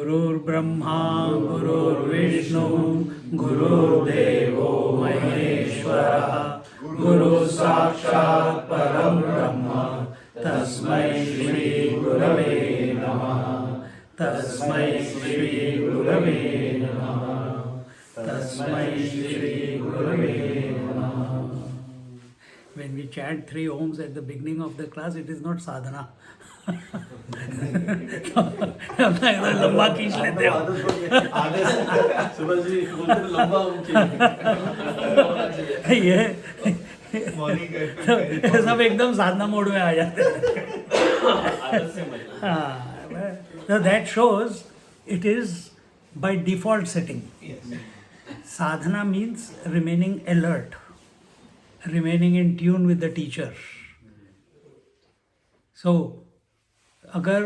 गुरुर्ब्रह्मा गुरुर्विष्णु गुरुर्देवो महेश्वरः गुरुः साक्षात् परं ब्रह्म तस्मै श्री गुरवे नमः तस्मै श्री गुरवे नमः तस्मै श्री गुरवे नमः. When we chant 3 ohms at the beginning of the class, it is not sadhana. अपना इधर लंबा खींच लेते हो. ये तो सब एकदम साधना मोड में आ जाते हैं. So that shows it is by default setting. Sadhana means remaining alert, remaining in tune with the teacher. So अगर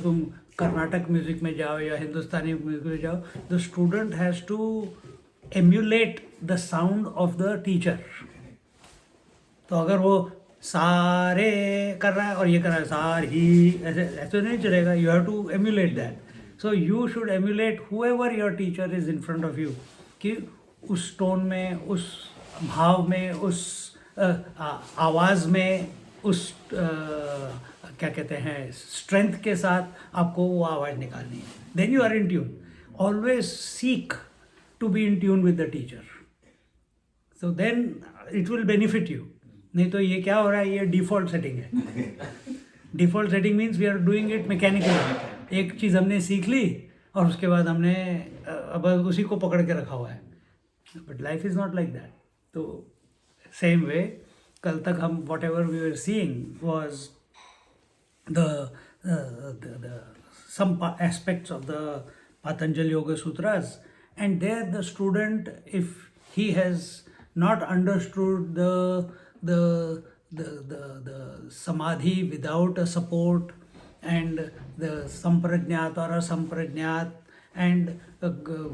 तुम कर्नाटक म्यूजिक में जाओ या हिंदुस्तानी म्यूजिक में जाओ, the student has to emulate the sound of the teacher. तो अगर वो सारे कर रहा है और ये कर रहा है सार ही, ऐसे नहीं चलेगा. You have to emulate that. So you should emulate whoever your teacher is in front of you, कि उस टोन में, उस भाव में, उस आवाज़ में, उस क्या कहते हैं स्ट्रेंथ के साथ आपको वो आवाज़ निकालनी है. Then you are in tune. Always seek to be in tune with the teacher. So then it will benefit you. नहीं तो ये क्या हो रहा है, ये डिफ़ॉल्ट सेटिंग है. Default setting means we are doing it mechanically. एक चीज़ हमने सीख ली और उसके बाद हमने अब उसी को पकड़ के रखा हुआ है. But life is not like that. तो सेम वे कल तक हम whatever we were seeing was some aspects of the Patanjali Yoga Sutras, and there the student, if he has not understood the samadhi without a support, and the samprajnat or asamprajnat, and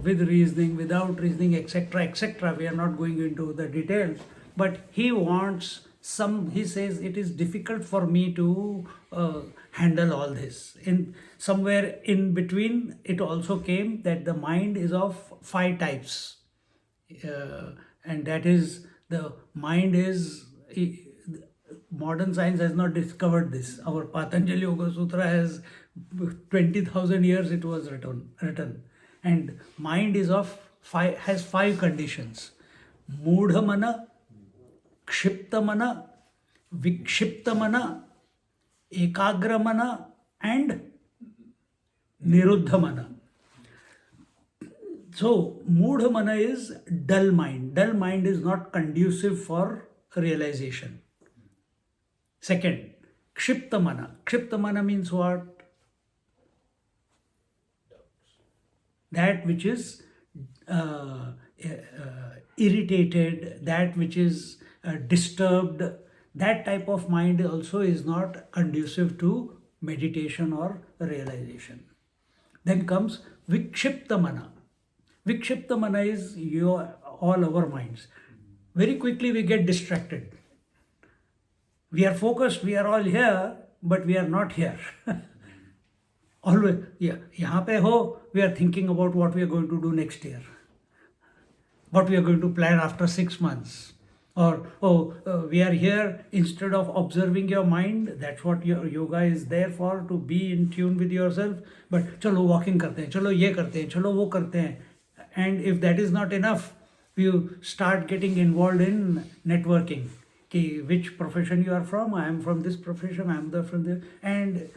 with reasoning, without reasoning, etc., etc. We are not going into the details. But he wants he says, it is difficult for me to handle all this. In somewhere in between, it also came that the mind is of 5 types. And that is, the mind is, modern science has not discovered this. Our Patanjali Yoga Sutra has 20,000 years it was written. And mind is has 5 conditions. Moodha mana, क्षिप्त मन, विक्षिप्त मन, एकाग्र मन, and niruddha mana. So moodha mana is dull mind. Dull mind is not conducive for realization. Second, kshipta mana. Kshipta mana means what? That which is irritated, that which is disturbed. That type of mind also is not conducive to meditation or realization. Then comes vikshipta mana. Vikshipta mana is all our minds. Very quickly we get distracted. We are focused, we are all here, but we are not here. Always, यहाँ पे हो, we are thinking about what we are going to do next year, what we are going to plan after 6 months. Or, we are here, instead of observing your mind. That's what your yoga is there for, to be in tune with yourself. But chalo walking karte hain, chalo ye karte hain, chalo wo karte hain. And if that is not enough, you start getting involved in networking. Ki which profession you are from? I am from this profession, I am from this. And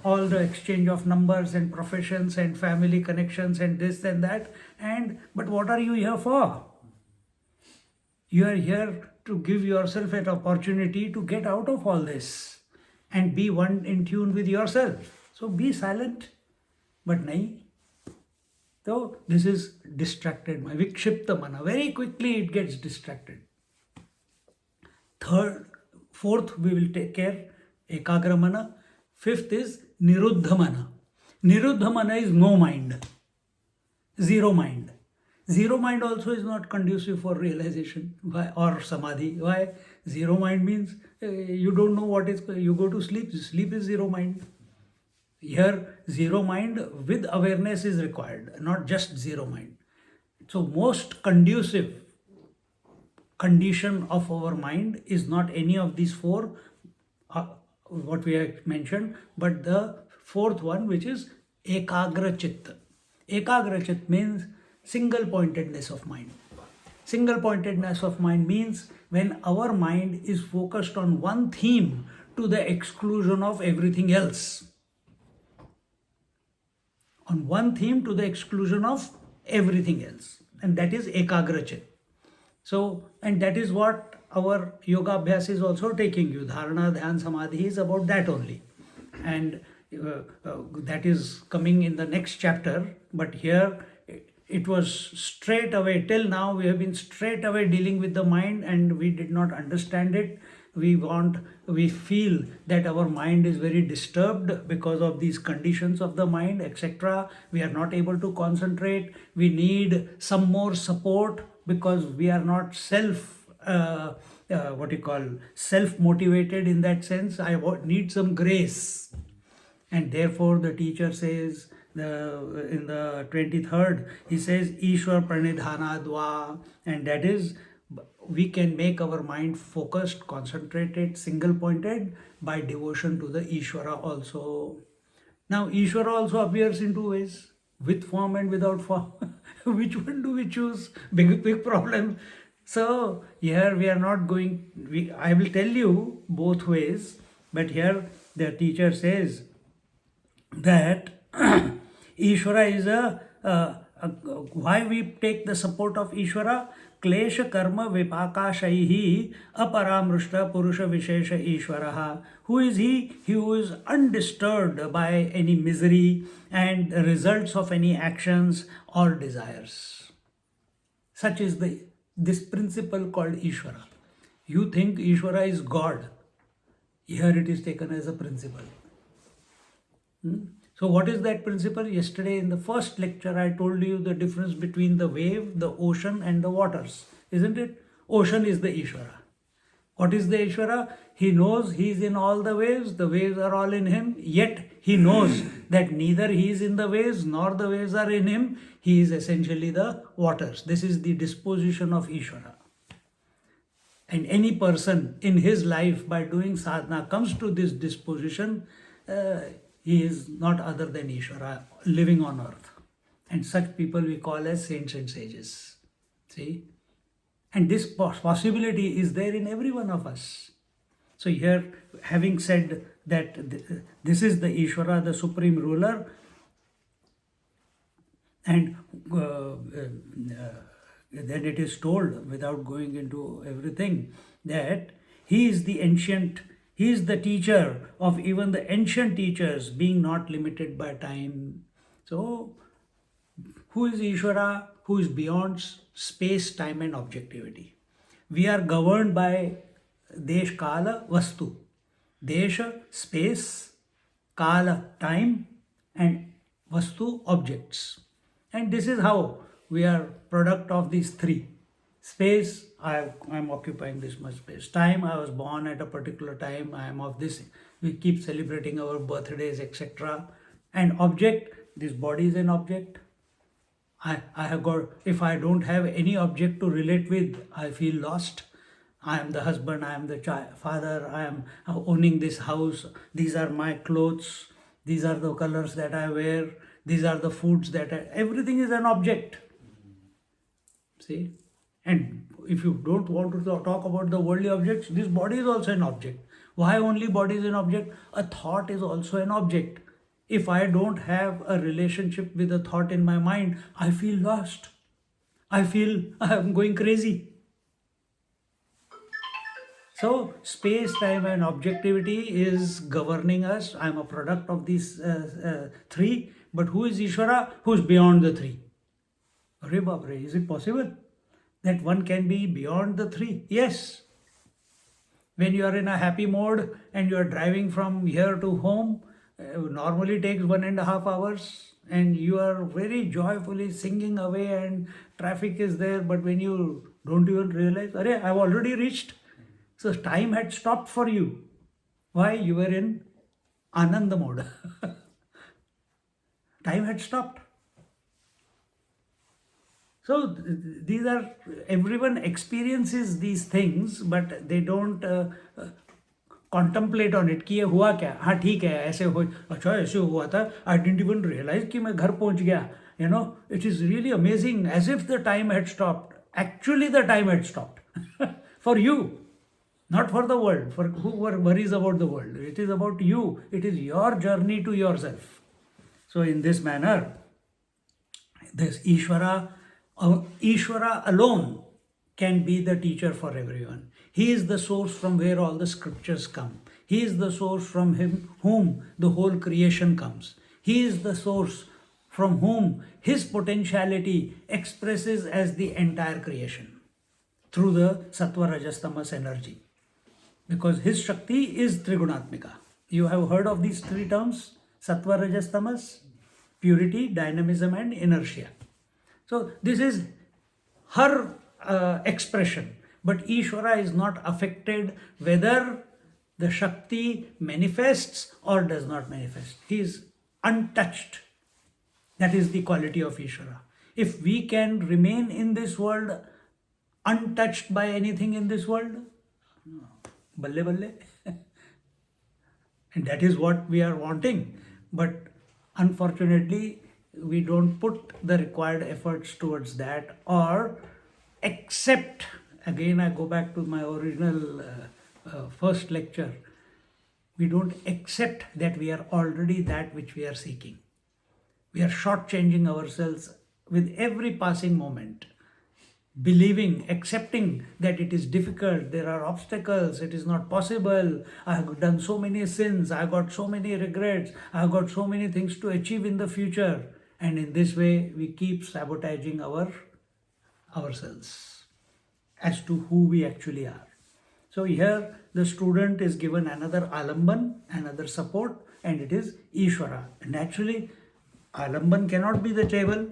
all the exchange of numbers and professions and family connections and this and that. But what are you here for? You are here to give yourself an opportunity to get out of all this and be one in tune with yourself. So be silent. But nahi. So this is distracted mind, vikshipta mana. Very quickly it gets distracted. Fourth, we will take care, ekagra mana. Fifth is niruddha mana. Niruddha mana is no mind, zero mind. Zero mind also is not conducive for realization. Why? Or samadhi. Why? Zero mind means you don't know what is, you go to sleep. Sleep is zero mind. Here, zero mind with awareness is required, not just zero mind. So, most conducive condition of our mind is not any of these four, what we have mentioned, but the fourth one, which is ekagra chitta. Ekagra chitta means single pointedness of mind. Single pointedness of mind means when our mind is focused on one theme to the exclusion of everything else. On one theme to the exclusion of everything else. And that is ekagra chitta. So, and that is what our yoga abhyas is also taking you. Dharana, dhyan, samadhi is about that only. And that is coming in the next chapter. But here it was straight away, till now we have been straight away dealing with the mind and we did not understand it. We feel that our mind is very disturbed because of these conditions of the mind, etc. We are not able to concentrate. We need some more support because we are not self-motivated in that sense. I need some grace. And therefore the teacher says, in the 23rd, he says, Ishwar Pranidhana Dva, and that is, we can make our mind focused, concentrated, single-pointed by devotion to the Ishwara also. Now, Ishwara also appears in two ways, with form and without form. Which one do we choose? Big problem. So, here we are not going, I will tell you both ways, but here the teacher says that Ishvara is why we take the support of Ishvara? Klesha karma vipakashaihi aparamrushta purusha vishesha Ishvaraha. Who is he? He who is undisturbed by any misery and the results of any actions or desires. Such is this principle called Ishvara. You think Ishvara is God. Here it is taken as a principle. So what is that principle? Yesterday in the first lecture I told you the difference between the wave, the ocean and the waters. Isn't it? Ocean is the Ishvara. What is the Ishvara? He knows he is in all the waves are all in him, yet he knows that neither he is in the waves nor the waves are in him. He is essentially the waters. This is the disposition of Ishvara. And any person in his life by doing sadhana comes to this disposition, he is not other than Ishvara living on earth. And such people we call as saints and sages. See? And this possibility is there in every one of us. So here, having said that this is the Ishvara, the supreme ruler, and then it is told, without going into everything, that he is the ancient, he is the teacher of even the ancient teachers, being not limited by time. So, who is Ishvara? Who is beyond space, time and objectivity. We are governed by Desh, Kala, Vastu. Desha, space, Kala, time, and Vastu, objects. And this is how we are product of these three. Space, I am occupying this much space. Time, I was born at a particular time, I am of this. We keep celebrating our birthdays, etc. And object, this body is an object. I have got, if I don't have any object to relate with, I feel lost. I am the husband, I am the father, I am owning this house, these are my clothes, these are the colors that I wear, these are the foods that everything is an object. See? And if you don't want to talk about the worldly objects, this body is also an object. Why only body is an object? A thought is also an object. If I don't have a relationship with a thought in my mind, I feel lost. I feel I am going crazy. So space, time, and objectivity is governing us. I'm a product of these three. But who is Ishvara? Who's beyond the three? Arre Baapre, is it possible that one can be beyond the three? Yes. When you are in a happy mode and you are driving from here to home, normally takes 1.5 hours, and you are very joyfully singing away and traffic is there, but when you don't even realize, Arre, I've already reached. So time had stopped for you. Why? You were in Ananda mode. Time had stopped. So these are, everyone experiences these things, but they don't contemplate on it कि ये हुआ क्या. हाँ ठीक है, ऐसे हो, अच्छा ऐसे हुआ था. I didn't even realize कि मैं घर पहुंच गया. You know, it is really amazing, as if the time had stopped. Actually, the time had stopped for you, not for the world. For who worries about the world? It is about you. It is your journey to yourself. So in this manner, this Ishvara alone can be the teacher for everyone. He is the source from where all the scriptures come. He is the source from whom the whole creation comes. He is the source from whom his potentiality expresses as the entire creation through the Sattva Rajas Tamas energy. Because his Shakti is Trigunatmika. You have heard of these three terms: Sattva Rajas Tamas, purity, dynamism, and inertia. So this is her expression. But Ishvara is not affected whether the Shakti manifests or does not manifest. He is untouched. That is the quality of Ishvara. If we can remain in this world untouched by anything in this world, balle balle. And that is what we are wanting. But unfortunately, we don't put the required efforts towards that, or accept. Again, I go back to my original first lecture. We don't accept that we are already that which we are seeking. We are shortchanging ourselves with every passing moment, believing, accepting that it is difficult, there are obstacles, it is not possible, I have done so many sins, I have got so many regrets, I have got so many things to achieve in the future. And in this way, we keep sabotaging ourselves as to who we actually are. So here, the student is given another alamban, another support, and it is Ishvara. Naturally, alamban cannot be the table.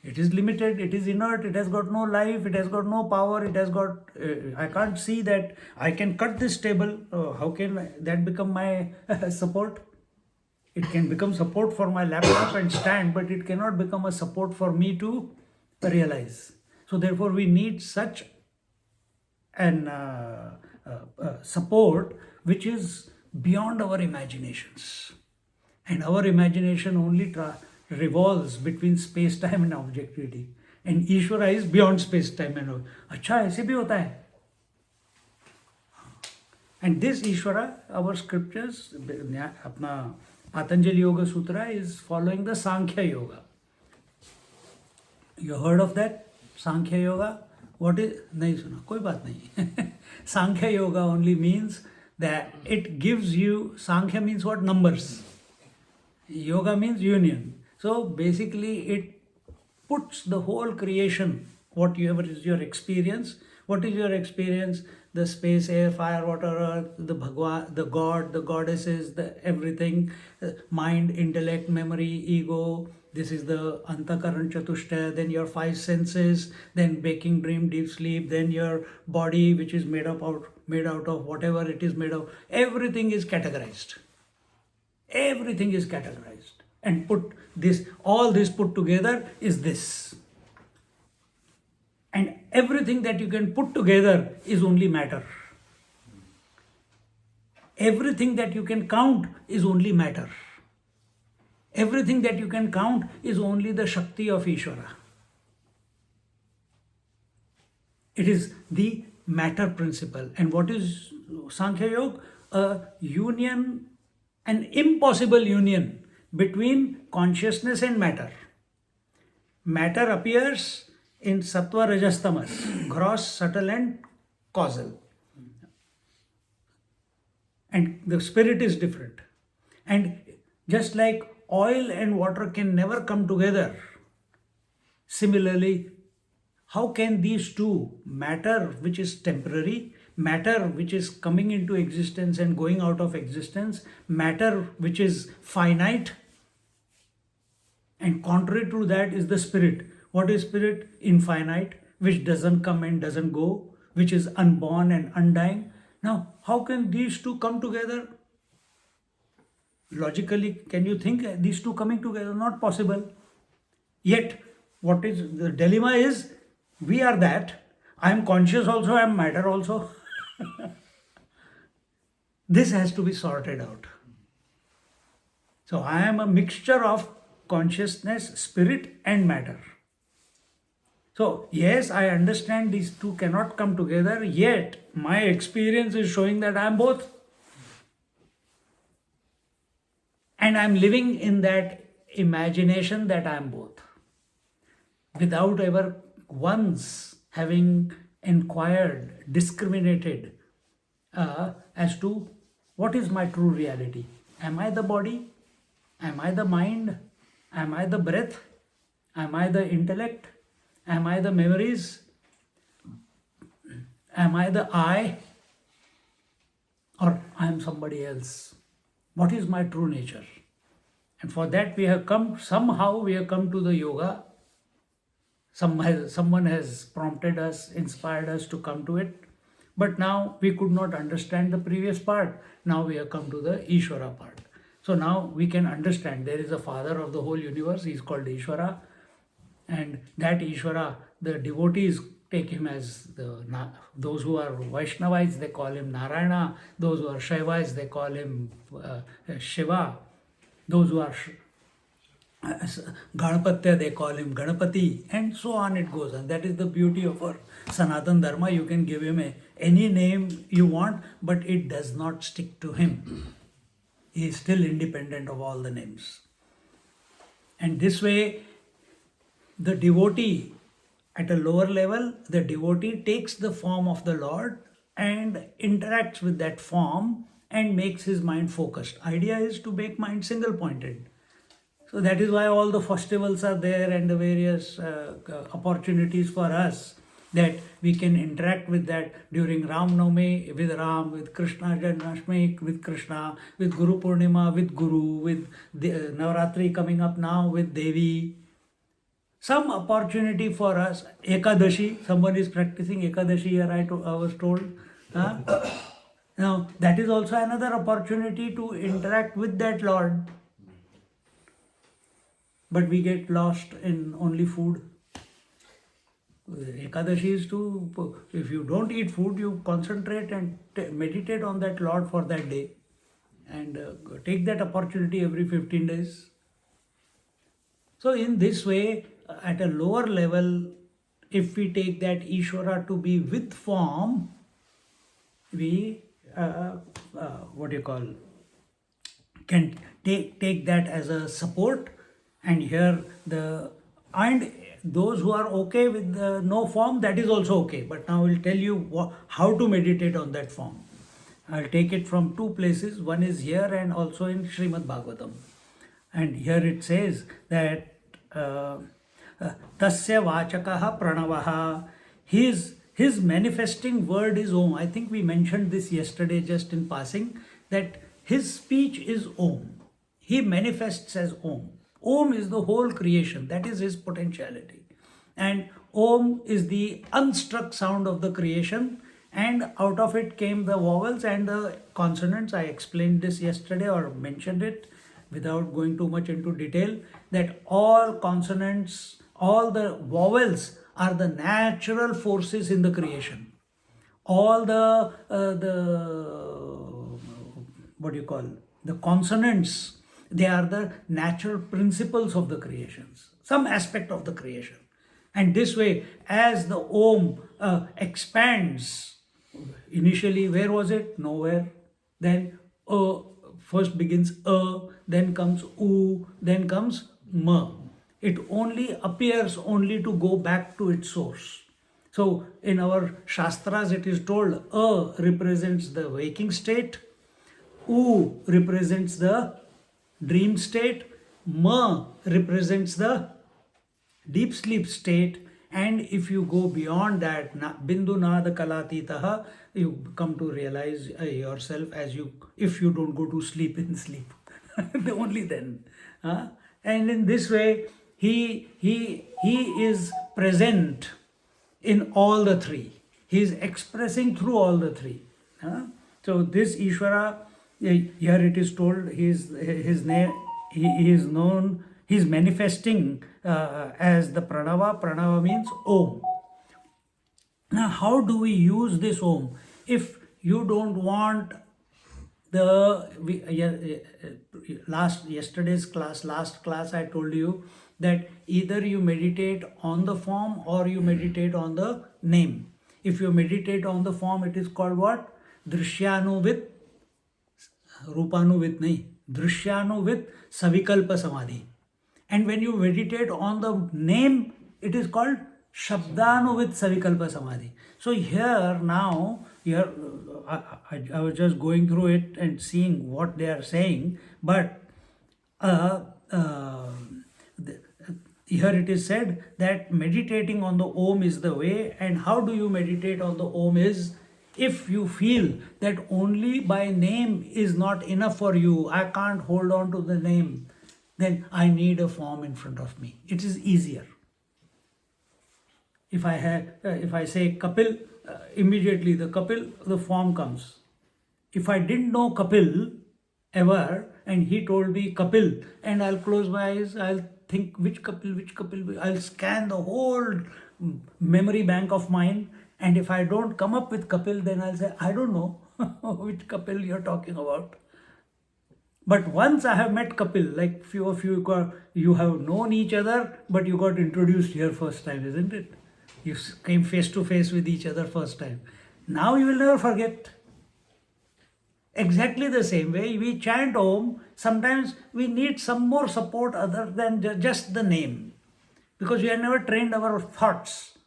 It is limited, it is inert, it has got no life, it has got no power, it has got, I can't see that I can cut this table. How can that become my support? It can become support for my laptop and stand, but it cannot become a support for me to realize. So therefore, we need such an support which is beyond our imaginations. And our imagination only revolves between space-time and objectivity. And Ishvara is beyond space-time and अच्छा ऐसे भी होता है. And this Ishvara, our scriptures, अपना Patanjali Yoga Sutra is following the Sankhya Yoga. You heard of that? Sankhya Yoga? What is? नहीं सुना, कोई बात नहीं. Sankhya Yoga only means that it gives you, Sankhya means what? Numbers. Yoga means union. So basically it puts the whole creation, whatever is your experience. What is your experience? The space, air, fire, water, earth, the Bhagwan, the God, the goddesses, the everything, mind, intellect, memory, ego. This is the Antakaran Chatushta, then your five senses, then waking, dream, deep sleep, then your body, which is made out of whatever it is made of. Everything is categorized. Everything is categorized. And all this put together is this. And everything that you can put together is only matter. Everything that you can count is only matter. Everything that you can count is only the Shakti of Ishvara. It is the matter principle. And what is Sankhya Yoga? A union, an impossible union between consciousness and matter. Matter appears in Sattva Rajas Tamas, gross, subtle and causal. and the spirit is different. And just like oil and water can never come together, similarly, how can these two, matter which is temporary, matter which is coming into existence and going out of existence, matter which is finite, and contrary to that is the spirit. What is spirit? Infinite, which doesn't come and doesn't go, which is unborn and undying. Now, how can these two come together? Logically, can you think these two coming together? Not possible. Yet, what is the dilemma is, we are that. I am conscious also, I am matter also. This has to be sorted out. So, I am a mixture of consciousness, spirit, and matter. So, yes, I understand these two cannot come together, yet my experience is showing that I am both. And I am living in that imagination that I am both, without ever once having inquired, discriminated as to what is my true reality. Am I the body? Am I the mind? Am I the breath? Am I the intellect? Am I the memories? Am I the I? Or I am somebody else? What is my true nature? And for that somehow we have come to the yoga. Someone has prompted us, inspired us to come to it. But now we could not understand the previous part. Now we have come to the Ishvara part. So now we can understand there is a father of the whole universe. He is called Ishvara. And that Ishvara, the devotees take him as those who are Vaishnavites, they call him Narayana. Those who are Shaivais, they call him Shiva. Those who are Ganapatya, they call him Ganapati, and so on it goes. And that is the beauty of our Sanatan Dharma. You can give him any name you want, but it does not stick to him. He is still independent of all the names. And this way, the devotee at a lower level, the devotee takes the form of the Lord and interacts with that form and makes his mind focused. Idea is to make mind single pointed. So that is why all the festivals are there and the various opportunities for us that we can interact with that during Ram Navami with Ram, with Krishna Janmashtami with Krishna, with Guru Purnima with Guru, with Navaratri coming up now with Devi. Some opportunity for us, Ekadashi, someone is practicing Ekadashi here, I was told. Now, that is also another opportunity to interact with that Lord. But we get lost in only food. Ekadashi is to, if you don't eat food, you concentrate and meditate on that Lord for that day. And take that opportunity every 15 days. So in this way, at a lower level, if we take that Ishvara to be with form, we can take that as a support, and here and those who are okay with no form, that is also okay. But now I will tell you how to meditate on that form. I'll take it from two places. One is here and also in Srimad Bhagavatam. And here it says that Tasya Vachakaha Pranavaha, his manifesting word is Om. I think we mentioned this yesterday just in passing, that his speech is Om. He manifests as Om. Om is the whole creation. That is his potentiality. And Om is the unstruck sound of the creation. And out of it came the vowels and the consonants. I explained this yesterday or mentioned it without going too much into detail, that all consonants, all the vowels are the natural forces in the creation. All the consonants, they are the natural principles of the creations, some aspect of the creation. And this way, as the Om expands, initially where was it? Nowhere. Then first begins then comes U, then comes Ma. It only appears only to go back to its source. So in our Shastras it is told represents the waking state, U represents the dream state, Ma represents the deep sleep state, and if you go beyond that, bindu nada kalatitaha, you come to realize yourself as you, if you don't go to sleep in sleep. Only then. And in this way, he is present in all the three. He is expressing through all the three. So this Ishvara, here it is told, his name, he is known, he is manifesting as the Pranava. Pranava means Om. Now, how do we use this Om? If you don't want last class I told you that either you meditate on the form or you meditate on the name. If you meditate on the form, it is called what? Drishyanu Rupanuvit nahi. Drishyanu Savikalpa Samadhi. And when you meditate on the name, it is called Shabdanu Savikalpa Samadhi. So here now, I was just going through it and seeing what they are saying, but here it is said that meditating on the Om is the way. And how do you meditate on the Om is, if you feel that only by name is not enough for you, I can't hold on to the name, then I need a form in front of me. It is easier. If I say Kapil, immediately the form comes. If I didn't know Kapil ever and he told me Kapil, and I'll close my eyes, I'll think which Kapil, I'll scan the whole memory bank of mine, and if I don't come up with Kapil, then I'll say, I don't know which Kapil you're talking about. But once I have met Kapil, like few of you have known each other, but you got introduced here first time, isn't it? You came face to face with each other first time. Now you will never forget. Exactly the same way we chant Om, sometimes we need some more support other than just the name. Because we have never trained our thoughts.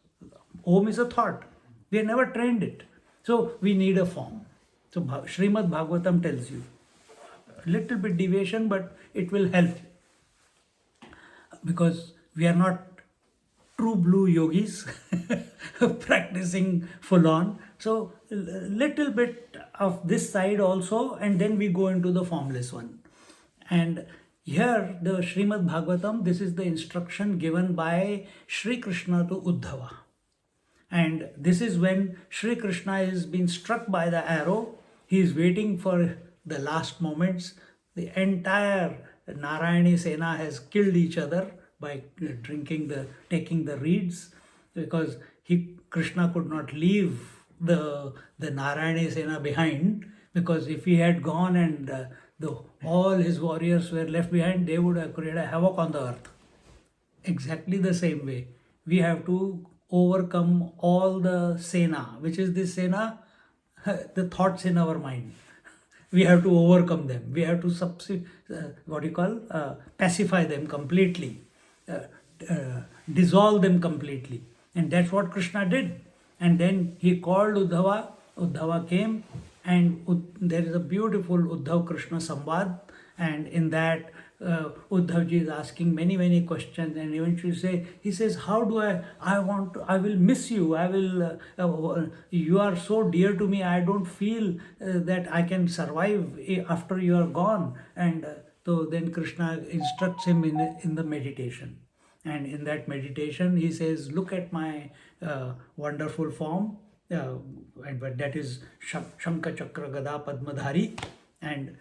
Om is a thought. We have never trained it. So we need a form. So Srimad Bhagavatam tells you. A little bit deviation, but it will help. Because we are not true blue yogis practicing full on. So little bit of this side also, and then we go into the formless one. And here the Srimad Bhagavatam, this is the instruction given by Sri Krishna to Uddhava. And this is when Sri Krishna is being struck by the arrow. He is waiting for the last moments. The entire Narayani Sena has killed each other by taking the reeds, because Krishna could not leave the Narayani Sena behind, because if he had gone and all his warriors were left behind, they would have created a havoc on the earth. Exactly the same way, we have to overcome all the Sena. Which is this Sena? The thoughts in our mind. We have to overcome them. We have to pacify them completely. Dissolve them completely. And that's what Krishna did. And then he called Uddhava. Uddhava came, and there is a beautiful Uddhav Krishna Samvad. And in that, Uddhavji is asking many questions, and eventually he says, how do I will miss you. You are so dear to me. I don't feel that I can survive after you are gone. And so then Krishna instructs him in the meditation. And in that meditation, he says, look at my wonderful form. But that is Shankha Chakra Gada Padmadhari. And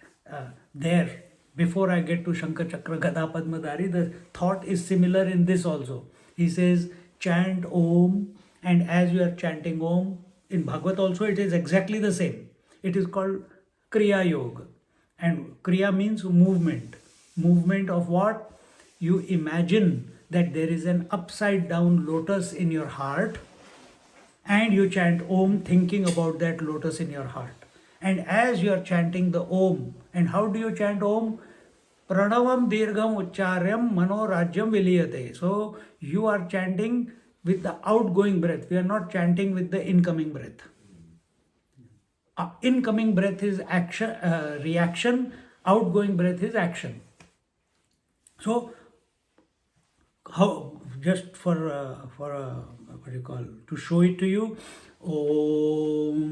there, before I get to Shankha Chakra Gada Padmadhari, the thought is similar in this also. He says, chant Om, and as you are chanting Om, in Bhagavad also it is exactly the same. It is called Kriya Yoga. And Kriya means movement. Movement of what? You imagine that there is an upside down lotus in your heart, and you chant Om thinking about that lotus in your heart. And as you are chanting the Om, and how do you chant Om? Pranavam dirgham ucharyam mano rajyam viliyate. So you are chanting with the outgoing breath. We are not chanting with the incoming breath. incoming breath is action, reaction, outgoing breath is action. So, how, just for what do you call, to show it to you, Om,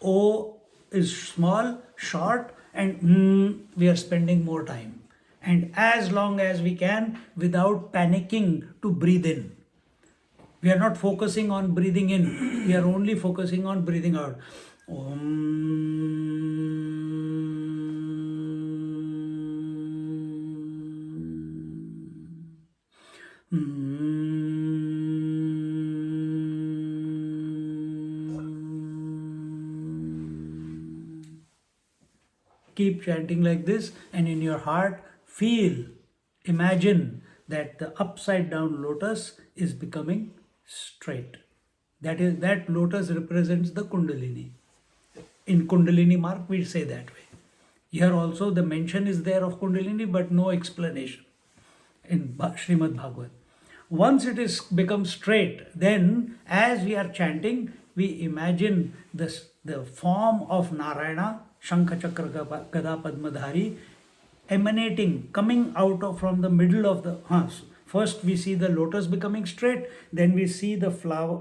O is small, short, and we are spending more time. And as long as we can, without panicking, to breathe in. We are not focusing on breathing in, we are only focusing on breathing out. Keep chanting like this, and in your heart, feel, imagine that the upside down lotus is becoming straight. That lotus represents the Kundalini. In Kundalini mark, we say that way. Here also the mention is there of Kundalini, but no explanation in Srimad Bhagavad. Once it is become straight, then as we are chanting, we imagine the form of Narayana, Shankha Chakra Gada Padmadhari, emanating, coming out of from the middle of the first we see the lotus becoming straight, then we see the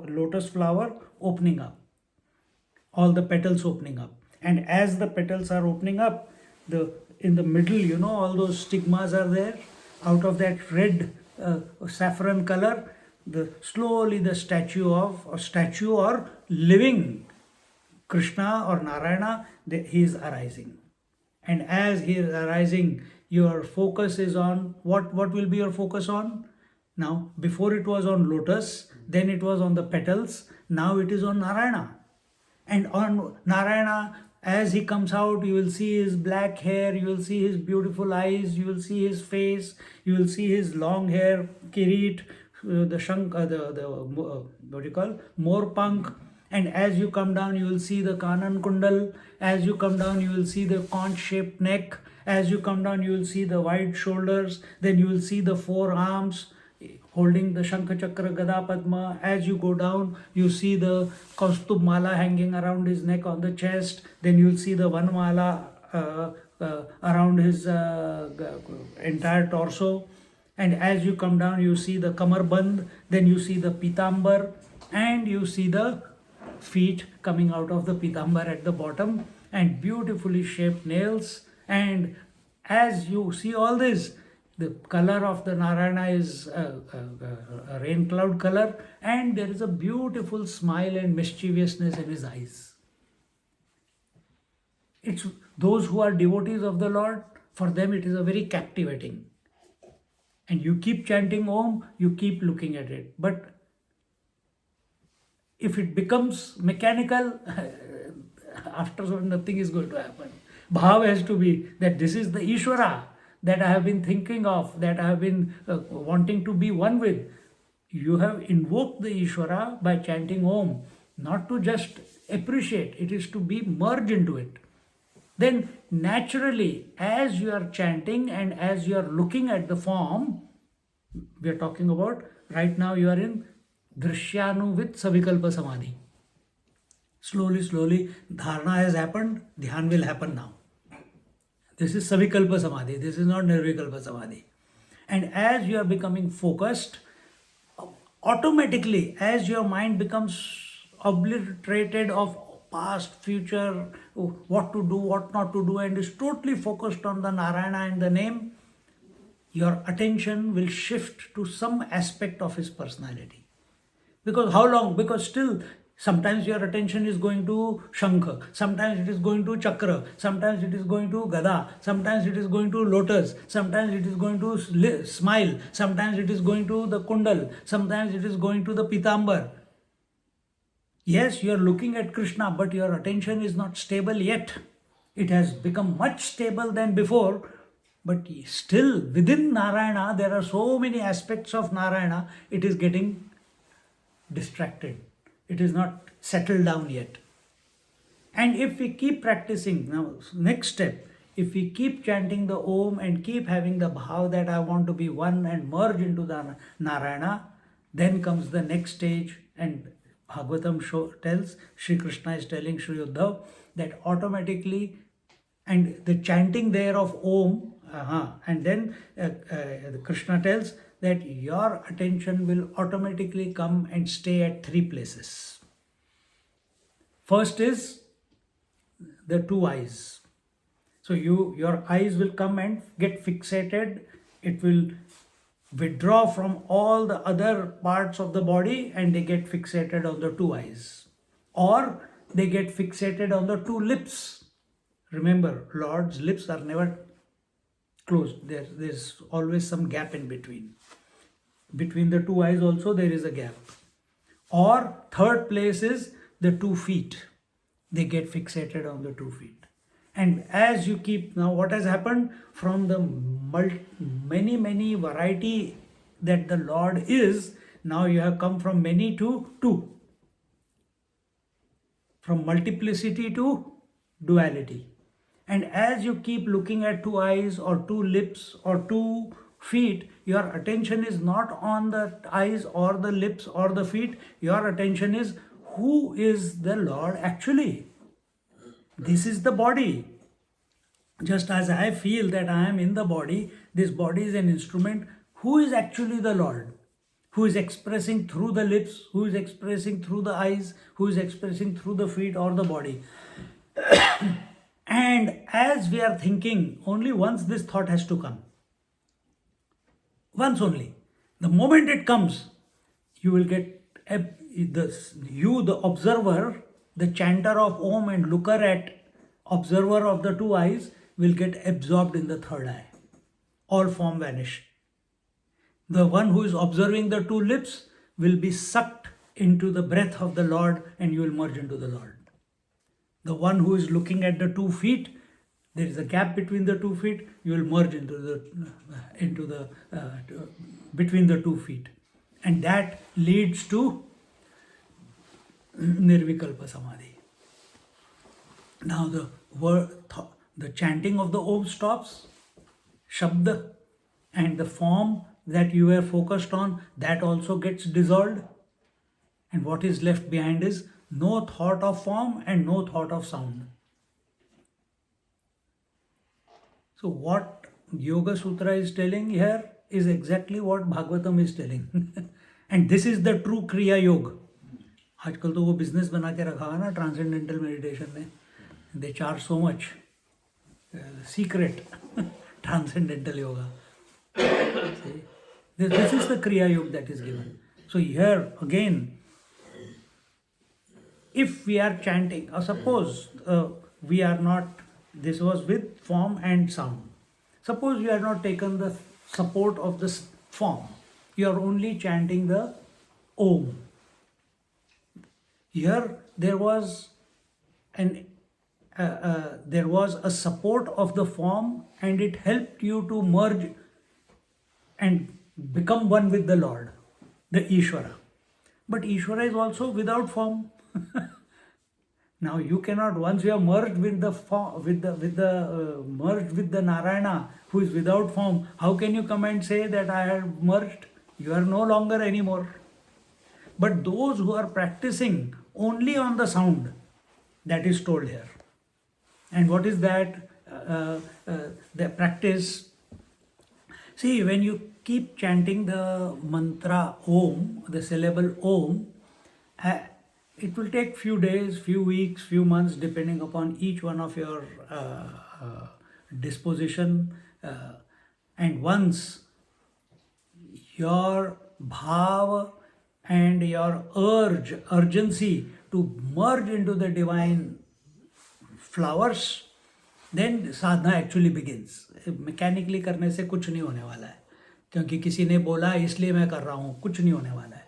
lotus flower opening up, all the petals opening up, and as the petals are opening up, in the middle, all those stigmas are there. Out of that red saffron color, slowly the statue or living Krishna or Narayana, he is arising. And as he is arising, your focus is on what will be your focus on? Now, before it was on lotus, then it was on the petals, now it is on Narayana. And on Narayana, as he comes out, you will see his black hair, you will see his beautiful eyes, you will see his face, you will see his long hair, kirit, the what do you call, morpunk. And as you come down, you will see the kanan kundal. As you come down, you will see the conch-shaped neck. As you come down, you will see the wide shoulders. Then you will see the four arms holding the Shankha Chakra Gada Padma. As you go down, you see the Kaustubh Mala hanging around his neck on the chest. Then you will see the one mala around his entire torso. And as you come down, you see the Kamarband. Then you see the Pitambar. And you see the feet coming out of the Pitambar at the bottom. And beautifully shaped nails. And as you see all this, the color of the Narayana is a rain cloud color, and there is a beautiful smile and mischievousness in his eyes. It's those who are devotees of the Lord, for them it is a very captivating. And you keep chanting Om, you keep looking at it. But if it becomes mechanical, after nothing is going to happen. Bhav has to be that this is the Ishvara that I have been thinking of, that I have been wanting to be one with. You have invoked the Ishvara by chanting Om, not to just appreciate, it is to be merged into it. Then naturally, as you are chanting and as you are looking at the form, we are talking about, right now you are in Drishyanu Savikalpa Samadhi. Slowly, dharana has happened, dhyan will happen now. This is Savikalpa Samadhi, this is not Nirvikalpa Samadhi. And as you are becoming focused, automatically, as your mind becomes obliterated of past, future, what to do, what not to do, and is totally focused on the Narayana and the name, your attention will shift to some aspect of his personality. Because how long? Because still, sometimes your attention is going to Shankha, sometimes it is going to Chakra, sometimes it is going to Gada, sometimes it is going to Lotus, sometimes it is going to Smile, sometimes it is going to the Kundal, sometimes it is going to the Pitambar. Yes, you are looking at Krishna, but your attention is not stable yet. It has become much stable than before, but still within Narayana, there are so many aspects of Narayana, it is getting distracted. It is not settled down yet. And if we keep practicing, now next step, if we keep chanting the Om and keep having the bhav that I want to be one and merge into the Narayana, then comes the next stage, and Bhagavatam tells, Sri Krishna is telling Sri Uddhav that automatically, and the chanting there of Om, and then Krishna tells that your attention will automatically come and stay at three places. First is the two eyes. So your eyes will come and get fixated. It will withdraw from all the other parts of the body and they get fixated on the two eyes. Or they get fixated on the two lips. Remember, Lord's lips are never closed. There's always some gap in between. Between the two eyes also there is a gap. Or third place is the 2 feet. They get fixated on the 2 feet. And as you keep, now what has happened from the many variety that the Lord is, now you have come from many to 2. From multiplicity to duality. And as you keep looking at 2 eyes or 2 lips or 2 feet, your attention is not on the eyes or the lips or the feet. Your attention is, who is the Lord actually? This is the body. Just as I feel that I am in the body, this body is an instrument. Who is actually the Lord? Who is expressing through the lips? Who is expressing through the eyes? Who is expressing through the feet or the body? And as we are thinking, only once this thought has to come. Once only. The moment it comes, you will get the observer, the chanter of Om and looker at observer of the 2 eyes will get absorbed in the third eye. All form vanish. The one who is observing the 2 lips will be sucked into the breath of the Lord and you will merge into the Lord. The one who is looking at the 2 feet, there is a gap between the 2 feet, you will merge between the 2 feet. And that leads to Nirvikalpa Samadhi. Now the chanting of the Om stops, Shabda, and the form that you were focused on, that also gets dissolved. And what is left behind is no thought of form and no thought of sound. So what Yoga Sutra is telling here is exactly what Bhagavatam is telling. And this is the true Kriya Yoga. आजकल तो वो business बना के रखा है ना transcendental meditation में. They charge so much. Secret transcendental yoga. See? This is the Kriya Yoga that is given. So here again, if we are chanting, or suppose we are not, this was with form and sound. Suppose you have not taken the support of the form. You are only chanting the Om. Here there was a support of the form and it helped you to merge and become one with the Lord, the Ishvara. But Ishvara is also without form. Now you cannot, once you have merged with the merged with the Narayana who is without form, how can you come and say that I have merged? You are no longer anymore. But those who are practicing only on the sound, that is told here. And what is that? The practice. See, when you keep chanting the mantra Om, the syllable Om, it will take few days, few weeks, few months, depending upon each one of your disposition. And once your bhav and your urgency to merge into the divine flowers, then sadhana actually begins. Mechanically करने से कुछ नहीं होने वाला है, क्योंकि किसी ने बोला इसलिए मैं कर रहा हूँ, कुछ नहीं होने वाला है.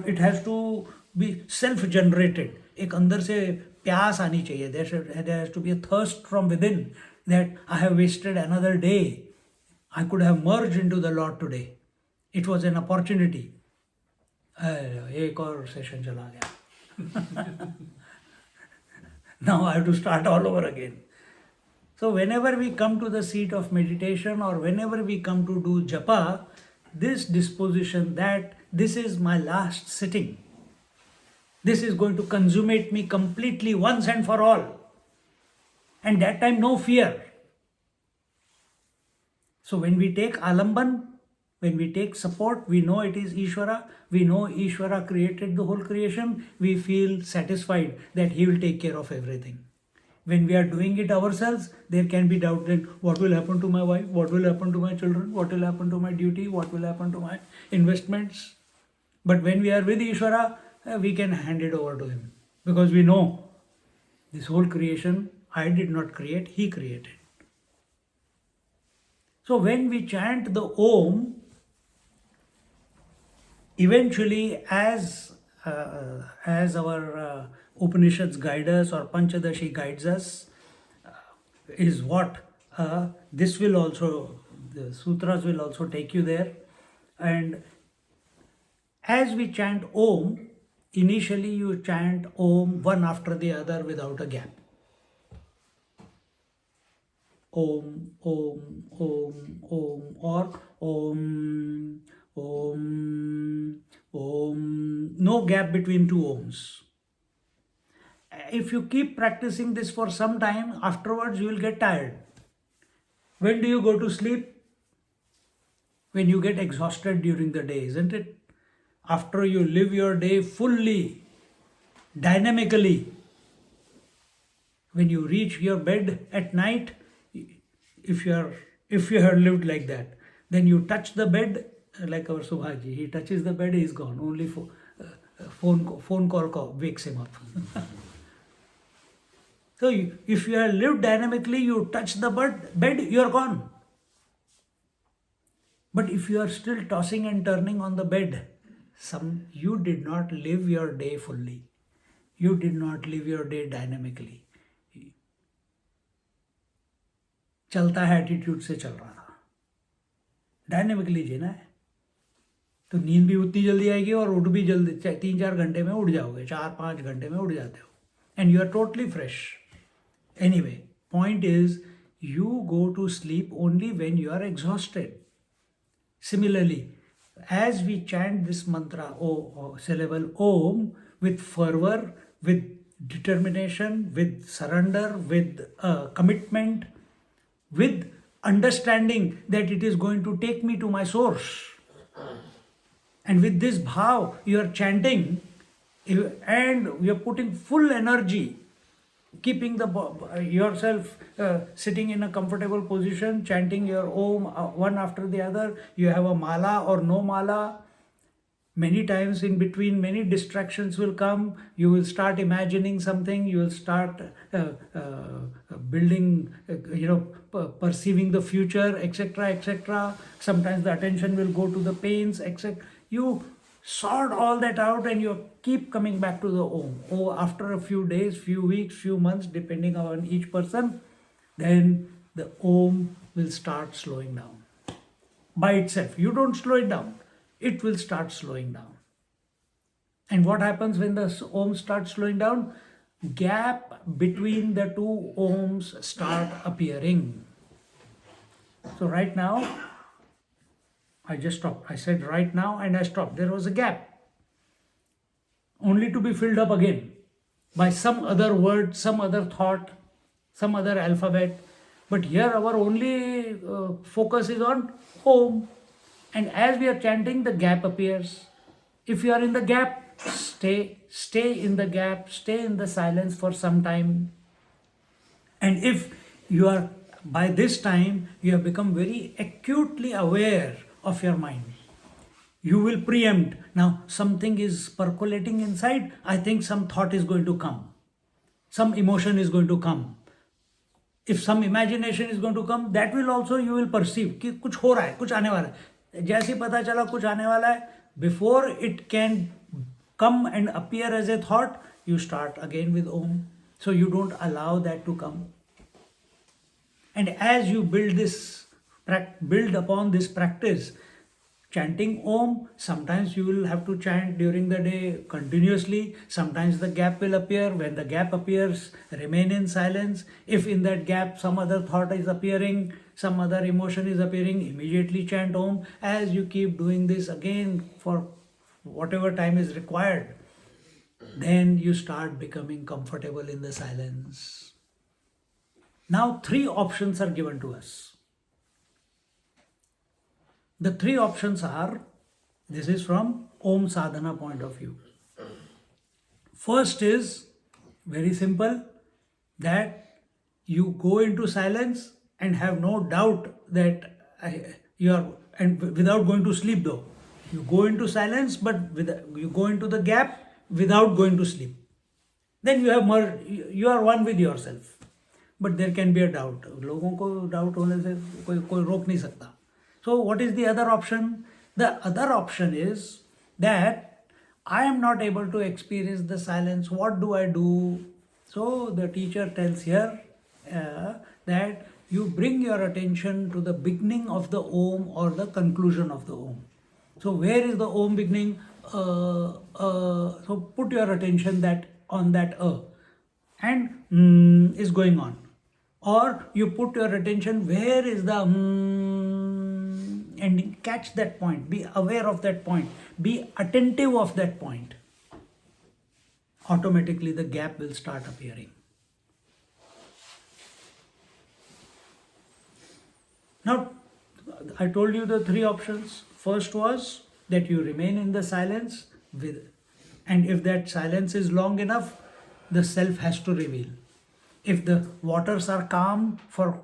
It has to be self-generated. एक अंदर से प्यास आनी चाहिए. There has to be a thirst from within that I have wasted another day. I could have merged into the Lord today. It was an opportunity. एक और session चला गया. Now I have to start all over again. So whenever we come to the seat of meditation or whenever we come to do japa, this disposition that this is my last sitting, This is going to consummate me completely once and for all. And that time, no fear. So when we take alamban, when we take support, we know it is Ishvara. We know Ishvara created the whole creation. We feel satisfied that He will take care of everything. When we are doing it ourselves, there can be doubt that what will happen to my wife, what will happen to my children, what will happen to my duty, what will happen to my investments. But when we are with Ishvara, we can hand it over to Him, because we know this whole creation I did not create, He created. So when we chant the Om, eventually as our Upanishads guide us, or Panchadashi guides us, is what this will also, the sutras will also take you there. And as we chant Om, initially you chant Om one after the other without a gap. Om, Om, Om, Om, or Om, Om, Om. No gap between two Oms. If you keep practicing this for some time, afterwards you will get tired. When do you go to sleep? When you get exhausted during the day, isn't it? After you live your day fully, dynamically, when you reach your bed at night, if you have lived like that, then you touch the bed, like our Subhaji, he touches the bed, he is gone. Only phone call wakes him up. So if you have lived dynamically, you touch the bed, you are gone. But if you are still tossing and turning on the bed, you did not live your day fully. You did not live your day dynamically. चलता है attitude से चल रहा था, dynamically जीना है, तो नींद भी उतनी जल्दी आएगी और उठ भी जल्दी, 3-4 घंटे में उठ जाओगे, 4-5 घंटे में उठ जाते हो, and you are totally fresh. Anyway, point is you go to sleep only when you are exhausted. Similarly, as we chant this mantra, syllable Om, with fervor, with determination, with surrender, with commitment, with understanding that it is going to take me to my source, and with this bhav you are chanting, and you are putting full energy, keeping yourself sitting in a comfortable position, chanting your Om one after the other. You have a mala or no mala. Many times in between, many distractions will come. You will start imagining something. You will start building, perceiving the future, etc., etc. Sometimes the attention will go to the pains, etc. You sort all that out and you keep coming back to the Om. After a few days, few weeks, few months, depending on each person, then the Om will start slowing down by itself. You don't slow it down. It will start slowing down. And what happens when the Om starts slowing down? Gap between the two Oms start appearing. So right now, I just stopped. I said right now and I stopped. There was a gap, only to be filled up again by some other word, some other thought, some other alphabet. But here our only focus is on Om. And as we are chanting, the gap appears. If you are in the gap, stay in the gap, stay in the silence for some time. And if you are, by this time, you have become very acutely aware of your mind, you will preempt. Now something is percolating inside. I think some thought is going to come, some emotion is going to come. If some imagination is going to come, that will also you will perceive कि कुछ हो रहा है, कुछ आने वाला है. जैसे पता चला कुछ आने वाला है, before it can come and appear as a thought, you start again with Om. So you don't allow that to come. And as you build upon this practice, chanting Om, sometimes you will have to chant during the day continuously. Sometimes the gap will appear. When the gap appears, remain in silence. If in that gap some other thought is appearing, some other emotion is appearing, immediately chant Om. As you keep doing this again for whatever time is required, Then you start becoming comfortable in the silence. Now, three options are given to us. The three options are, this is from Om Sadhana point of view. First is very simple, that you go into silence and have no doubt that you are, and without going to sleep though. You go into silence, but you go into the gap without going to sleep. Then you are one with yourself. But there can be a doubt. लोगों को doubt होने से कोई रोक नहीं सकता. So what is the other option? The other option is that I am not able to experience the silence. What do I do? So the teacher tells here that you bring your attention to the beginning of the Om or the conclusion of the Om. So where is the Om beginning? So put your attention on that and is going on. Or you put your attention where is the ending. Catch that point. Be aware of that point. Be attentive of that point. Automatically the gap will start appearing. Now, I told you the three options. First was that you remain in the silence and if that silence is long enough, the self has to reveal. If the waters are calm for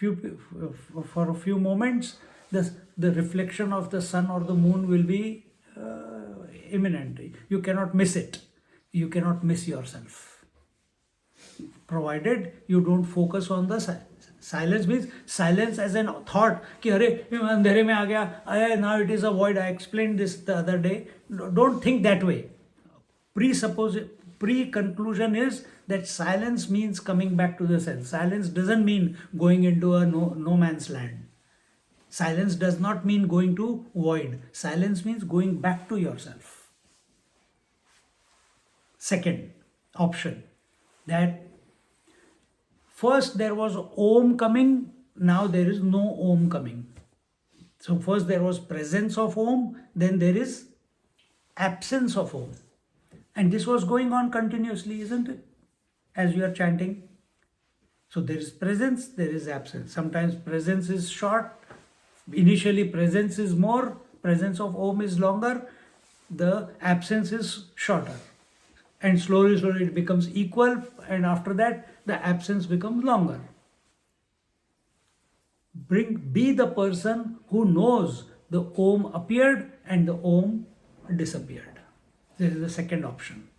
a few moments, the reflection of the sun or the moon will be imminent. You cannot miss it. You cannot miss yourself. Provided you don't focus on the silence. Means silence as a thought कि अरे मैं अंधेरे में आ गया, now it is a void. I explained this the other day. Don't think that way. Pre-conclusion is that silence means coming back to the self. Silence doesn't mean going into a no man's land. Silence does not mean going to void. Silence means going back to yourself. Second option, that first there was Om coming, now there is no Om coming. So first there was presence of Om, then there is absence of Om. And this was going on continuously, isn't it? As you are chanting. So there is presence, there is absence. Sometimes presence is short. Initially presence is more, presence of Om is longer, the absence is shorter. And slowly it becomes equal, and after that the absence becomes longer. Be the person who knows the Om appeared and the Om disappeared. This is the second option.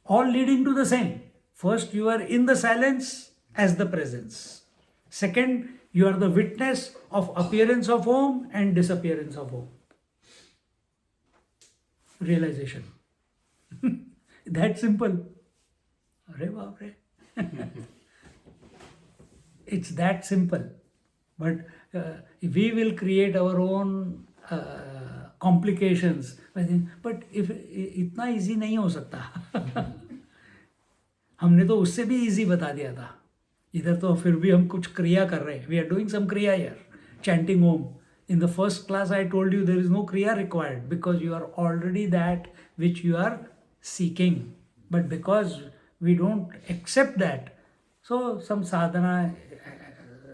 All leading to the same. First, you are in the silence as the presence. Second, you are the witness of appearance of Om and disappearance of Om. Realization. That simple. Arre baap re. It's that simple. But we will create our own complications. But if इतना easy नहीं हो सकता. हमने तो उससे भी easy बता दिया था. इधर तो फिर भी हम कुछ क्रिया कर रहे हैं. We are doing some kriya here. Chanting Om. In the first class I told you there is no kriya required because you are already that which you are seeking. But because we don't accept that, so some sadhana,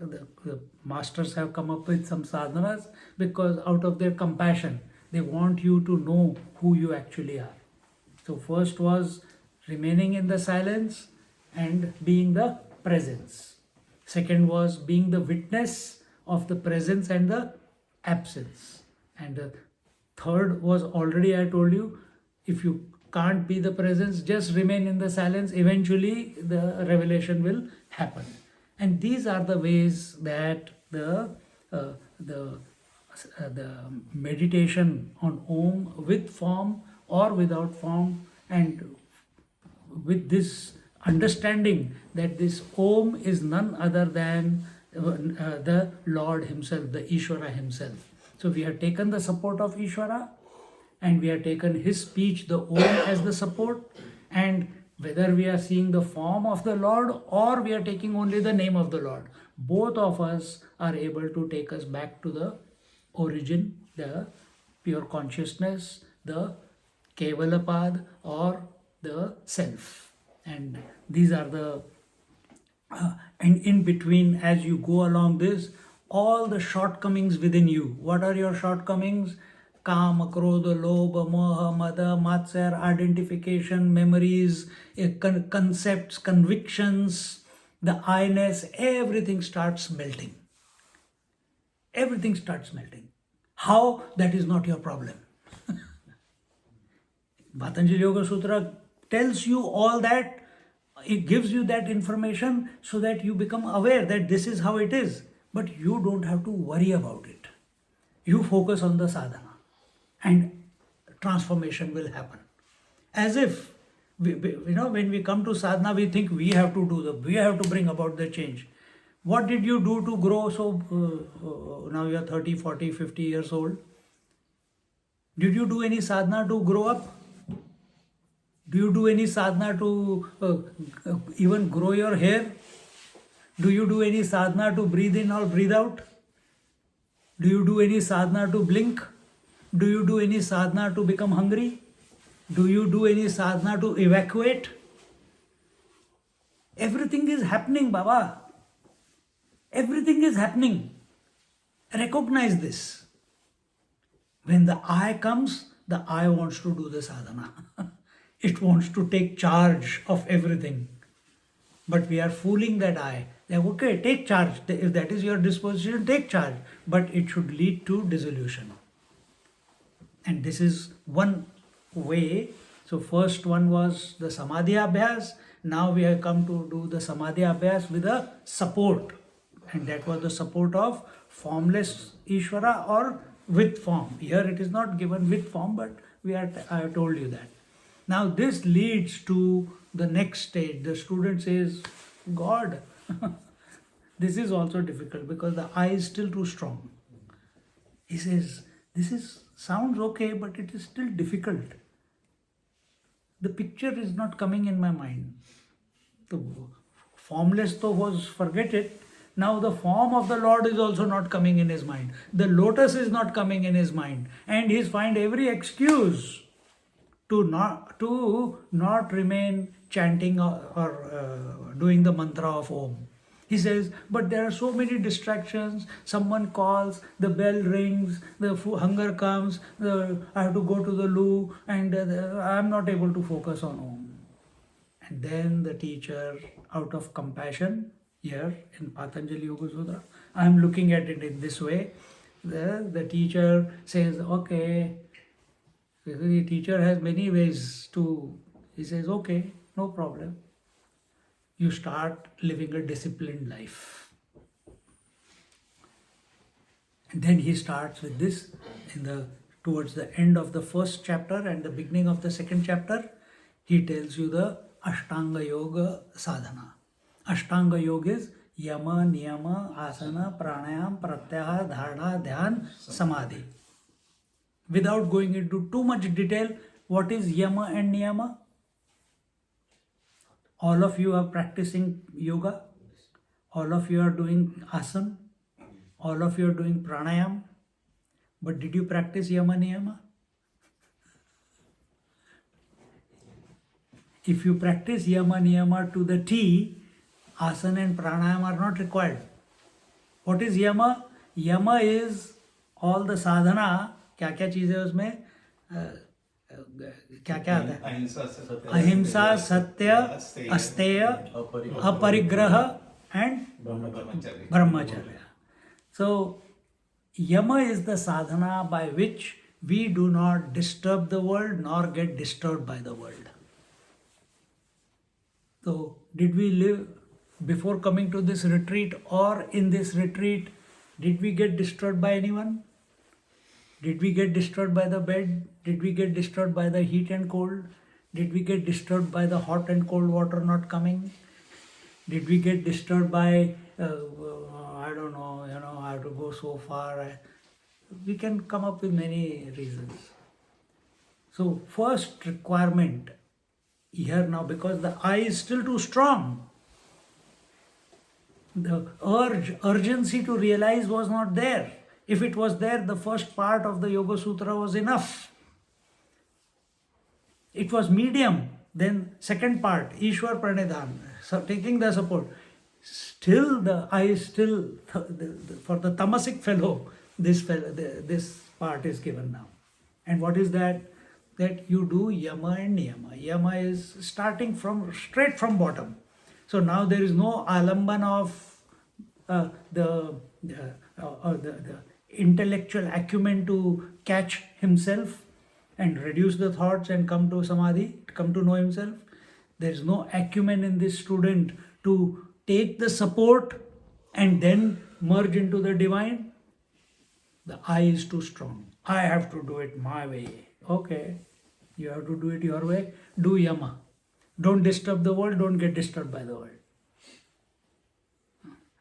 the masters have come up with some sadhanas because out of their compassion, they want you to know who you actually are. So first was remaining in the silence and being the presence. Second was being the witness of the presence and the absence. And the third was already I told you, if you can't be the presence, just remain in the silence. Eventually the revelation will happen. And these are the ways that the meditation on Om with form or without form, and with this understanding that this Om is none other than the Lord Himself, the Ishvara Himself. So we have taken the support of Ishvara and we have taken His speech, the Om, as the support, and whether we are seeing the form of the Lord or we are taking only the name of the Lord, both of us are able to take us back to the origin, the pure consciousness, the Kevalapad or the self. And these are the and in between, as you go along this, all the shortcomings within you. What are your shortcomings? Kama, Krodha, Lobha, Moha, Mada, Matsar, identification, memories, concepts, convictions, the I-ness, everything starts melting. Everything starts melting. How? That is not your problem. Patanjali Yoga Sutra tells you all that. It gives you that information so that you become aware that this is how it is. But you don't have to worry about it. You focus on the sadhana and transformation will happen. As if, when we come to sadhana, we think we have to bring about the change. What did you do to grow so, now you are 30, 40, 50 years old? Did you do any sadhana to grow up? Do you do any sadhana to even grow your hair? Do you do any sadhana to breathe in or breathe out? Do you do any sadhana to blink? Do you do any sadhana to become hungry? Do you do any sadhana to evacuate? Everything is happening, Baba. Everything is happening. Recognize this. When the I comes, the I wants to do the sadhana. It wants to take charge of everything. But we are fooling that I. Okay, take charge. If that is your disposition, take charge. But it should lead to dissolution. And this is one way. So first one was the Samadhi Abhyas. Now we have come to do the Samadhi Abhyas with a support. And that was the support of formless Ishvara or with form. Here it is not given with form, but I have told you that. Now this leads to the next stage. The student says, God, this is also difficult because the I is still too strong. He says, sounds okay, but it is still difficult. The picture is not coming in my mind. The formless though was, forget it. Now the form of the Lord is also not coming in his mind. The lotus is not coming in his mind. And he's find every excuse to not remain chanting or doing the mantra of Om. He says, but there are so many distractions. Someone calls, the bell rings, the hunger comes, I have to go to the loo, and I'm not able to focus on Om. And then the teacher, out of compassion, here in Patanjali Yoga Sutra, I'm looking at it in this way. The teacher says, okay, the teacher has many ways to, he says, okay, no problem. You start living a disciplined life. And then he starts with this towards the end of the first chapter and the beginning of the second chapter. He tells you the Ashtanga Yoga sadhana. Ashtanga Yoga is Yama, Niyama, Asana, Pranayam, Pratyahara, Dharana, Dhyan, Samadhi. Without going into too much detail, what is Yama and Niyama? All of you are practicing yoga. All of you are doing asana. All of you are doing pranayam. But did you practice Yama Niyama? If you practice Yama Niyama to the T, asana and pranayam are not required. What is Yama? Yama is all the sadhana. क्या चीज़ है उसमें? क्या आता है? अहिंसा, सत्य, अस्तेय, अपरिग्रह and brahmacharya. So Yama is the sadhana by which we do not disturb the world nor get disturbed by the world. So did we live before coming to this retreat or in this retreat, did we get disturbed by anyone? Did we get disturbed by the bed? Did we get disturbed by the heat and cold? Did we get disturbed by the hot and cold water not coming? Did we get disturbed by, I don't know, I have to go so far. We can come up with many reasons. So first requirement here now, because the I is still too strong. The urgency to realize was not there. If it was there, the first part of the Yoga Sutra was enough. It was medium. Then second part, Ishwar Pranidhan, so taking the support. Still the I is still for the tamasic fellow, this part is given now. And what is that? That you do yama and niyama. Yama is starting from straight from bottom. So now there is no alamban of the intellectual acumen to catch himself and reduce the thoughts and come to samadhi, come to know himself. There is no acumen in this student to take the support and then merge into the divine. The I is too strong. I have to do it my way. Okay, you have to do it your way. Do yama. Don't disturb the world. Don't get disturbed by the world.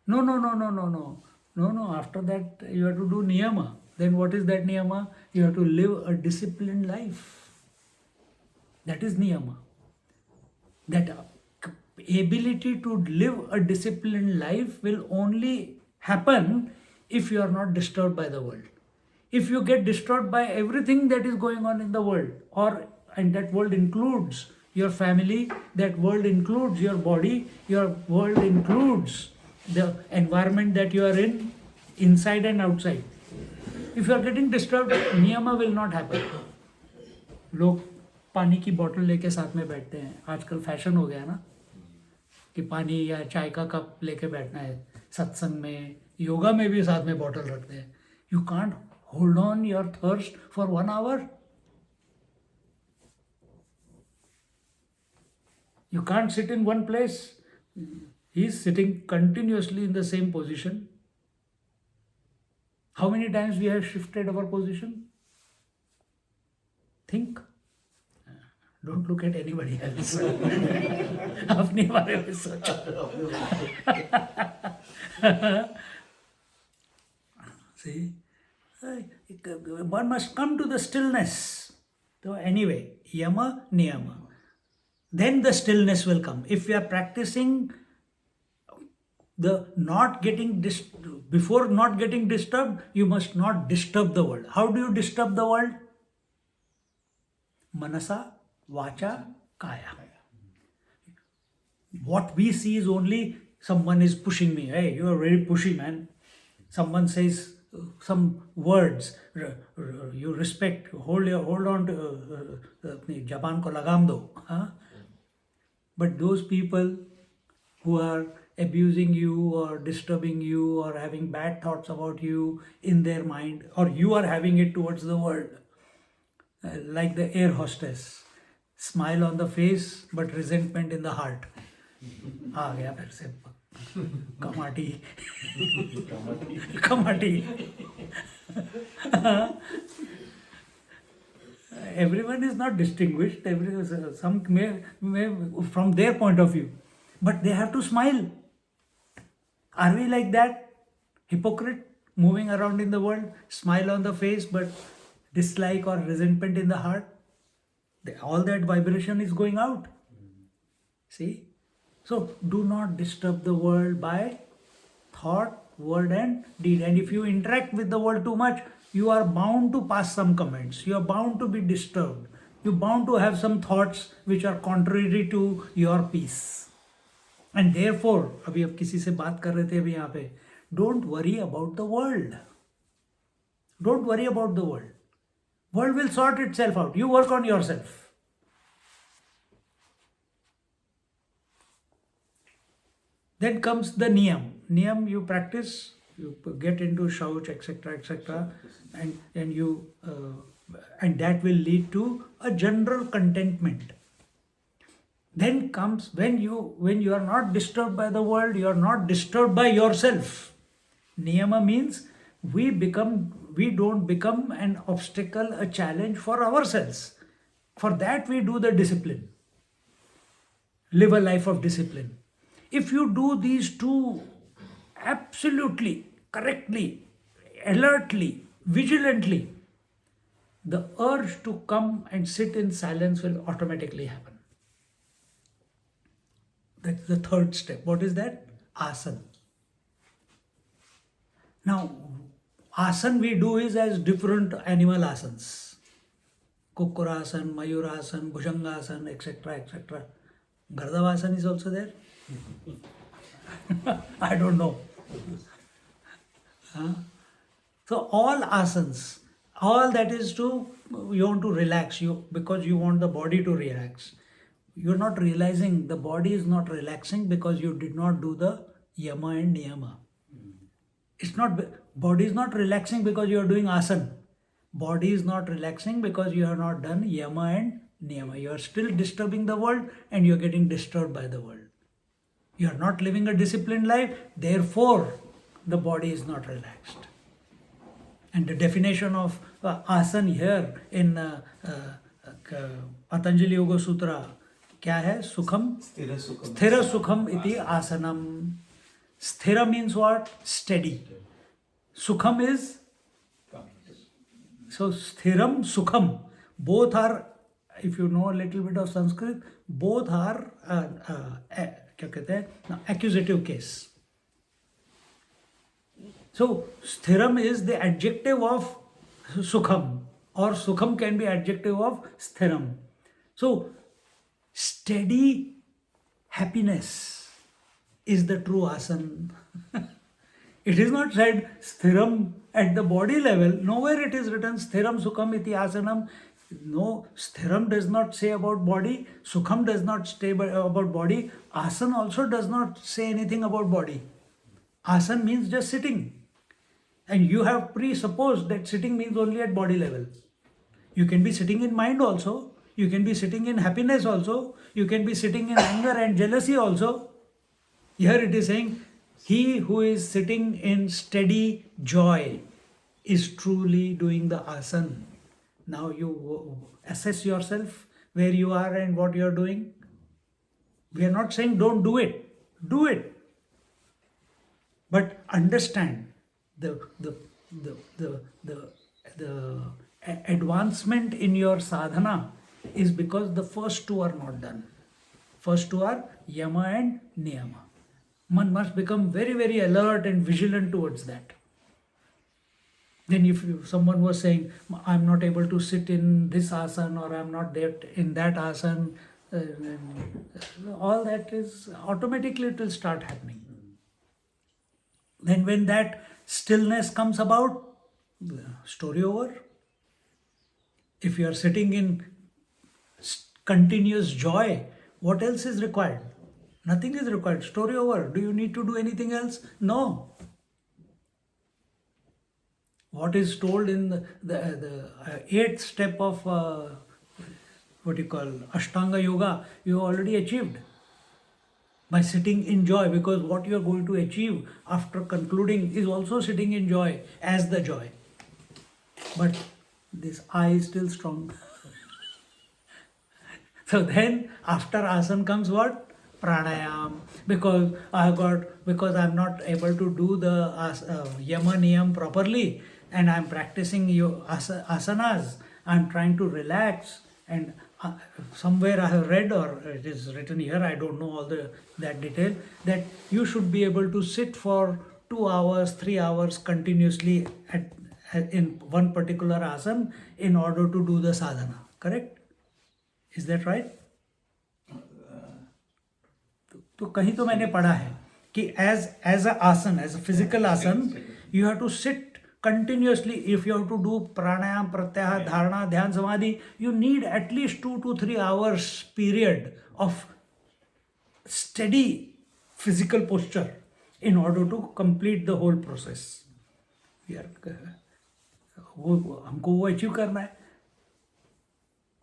No, no, no, no, no, no. No, no. After that, you have to do niyama. Then what is that niyama? You have to live a disciplined life. That is niyama. That ability to live a disciplined life will only happen if you are not disturbed by the world. If you get disturbed by everything that is going on in the world, and that world includes your family, that world includes your body, your world includes the environment that you are in, inside and outside. If you are getting disturbed, niyama will not happen. लोग पानी की बोतल लेके साथ में बैठते हैं. आजकल फैशन हो गया ना कि पानी या चाय का कप लेके बैठना है. सत्संग में, योगा में भी साथ में बोतल रखते हैं. You can't hold on your thirst for 1 hour. You can't sit in one place. He is sitting continuously in the same position. How many times we have shifted our position? Think. Don't look at anybody else. अपने बारे में सोचो. See, one must come to the stillness. So anyway, yama, niyama. Then the stillness will come. If we are practicing the not getting before not getting disturbed, you must not disturb the world. How do you disturb the world? Manasa, vacha, kaya. What we see is only someone is pushing me. Hey, you are very pushy, man. Someone says some words, you respect, hold on to apni jaban ko lagam do. Huh? But those people who are abusing you or disturbing you or having bad thoughts about you in their mind, or you are having it towards the world, like the air hostess, smile on the face but resentment in the heart. आ गया फिर से Kamati Kamati. Everyone is not distinguished. Some may from their point of view, but they have to smile. Are we like that? Hypocrite, moving around in the world, smile on the face, but dislike or resentment in the heart. All that vibration is going out. See? So do not disturb the world by thought, word and deed. And if you interact with the world too much, you are bound to pass some comments. You are bound to be disturbed. You are bound to have some thoughts which are contrary to your peace. And therefore, अभी अब किसी से बात कर रहे थे अभी यहाँ पे, don't worry about the world. Don't worry about the world. World will sort itself out. You work on yourself. Then comes the niyam. Niyam you practice, you get into shauch, etc., etc., and you and that will lead to a general contentment. Then comes when you are not disturbed by the world, you are not disturbed by yourself. Niyama means we don't become an obstacle, a challenge for ourselves. For that we do the discipline. Live a life of discipline. If you do these two absolutely, correctly, alertly, vigilantly, the urge to come and sit in silence will automatically happen. That's the third step. What is that? Asana. Now, asana we do is as different animal asanas. Kukurasan, Mayurasan, Bhujangasan, etc., etc. Gardavasan is also there. I don't know. Huh? So all asanas, all that is to, you want to relax you because you want the body to relax. You're not realizing the body is not relaxing because you did not do the yama and niyama. It's not, body is not relaxing because you are doing asana. Body is not relaxing because you have not done yama and niyama. You are still disturbing the world and you are getting disturbed by the world. You are not living a disciplined life, therefore the body is not relaxed. And the definition of asana here in Patanjali Yoga Sutra, क्या है? Sukham, sthira sukham iti asanam. Sthira means what? Steady. Sukham is, so sthiram, sukham, both are, if you know a little bit of Sanskrit, both are क्या कहते हैं, accusative case. So sthiram is the adjective of sukham, or sukham can be adjective of sthiram. So steady happiness is the true asana. It is not said sthiram at the body level. Nowhere it is written sthiram sukham iti asanam. No, sthiram does not say about body. Sukham does not say about body. Asana also does not say anything about body. Asana means just sitting. And you have presupposed that sitting means only at body level. You can be sitting in mind also. You can be sitting in happiness also. You can be sitting in anger and jealousy also. Here it is saying, he who is sitting in steady joy is truly doing the asana. Now you assess yourself where you are and what you are doing. We are not saying don't do it. Do it. But understand the advancement in your sadhana is because the first two are not done. First two are yama and niyama. One must become very, very alert and vigilant towards that. Then if someone was saying, I'm not able to sit in this asana, or I'm not there in that asana, all that is automatically, it will start happening. Then when that stillness comes about, story over. If you are sitting in continuous joy, what else is required? Nothing is required. Story over. Do you need to do anything else? No. What is told in the eighth step of what you call Ashtanga Yoga, you already achieved by sitting in joy, because what you are going to achieve after concluding is also sitting in joy as the joy. But this I is still strong. So then after asana comes what? Pranayam. Because I'm not able to do the yama niyam properly, and I'm practicing asanas. I'm trying to relax, and somewhere I have read, or it is written here, I don't know all that detail, that you should be able to sit for 2 hours, 3 hours continuously in one particular asana in order to do the sadhana. Correct? Is that right? तो कहीं तो मैंने पढ़ा है कि as a asana, as a physical asana, you have to sit continuously. If you have to do pranayam, pratyahara, dharana, dhyan, samadhi, you need at least 2 to 3 hours period of steady physical posture in order to complete the whole process. हमको वो achieve करना है.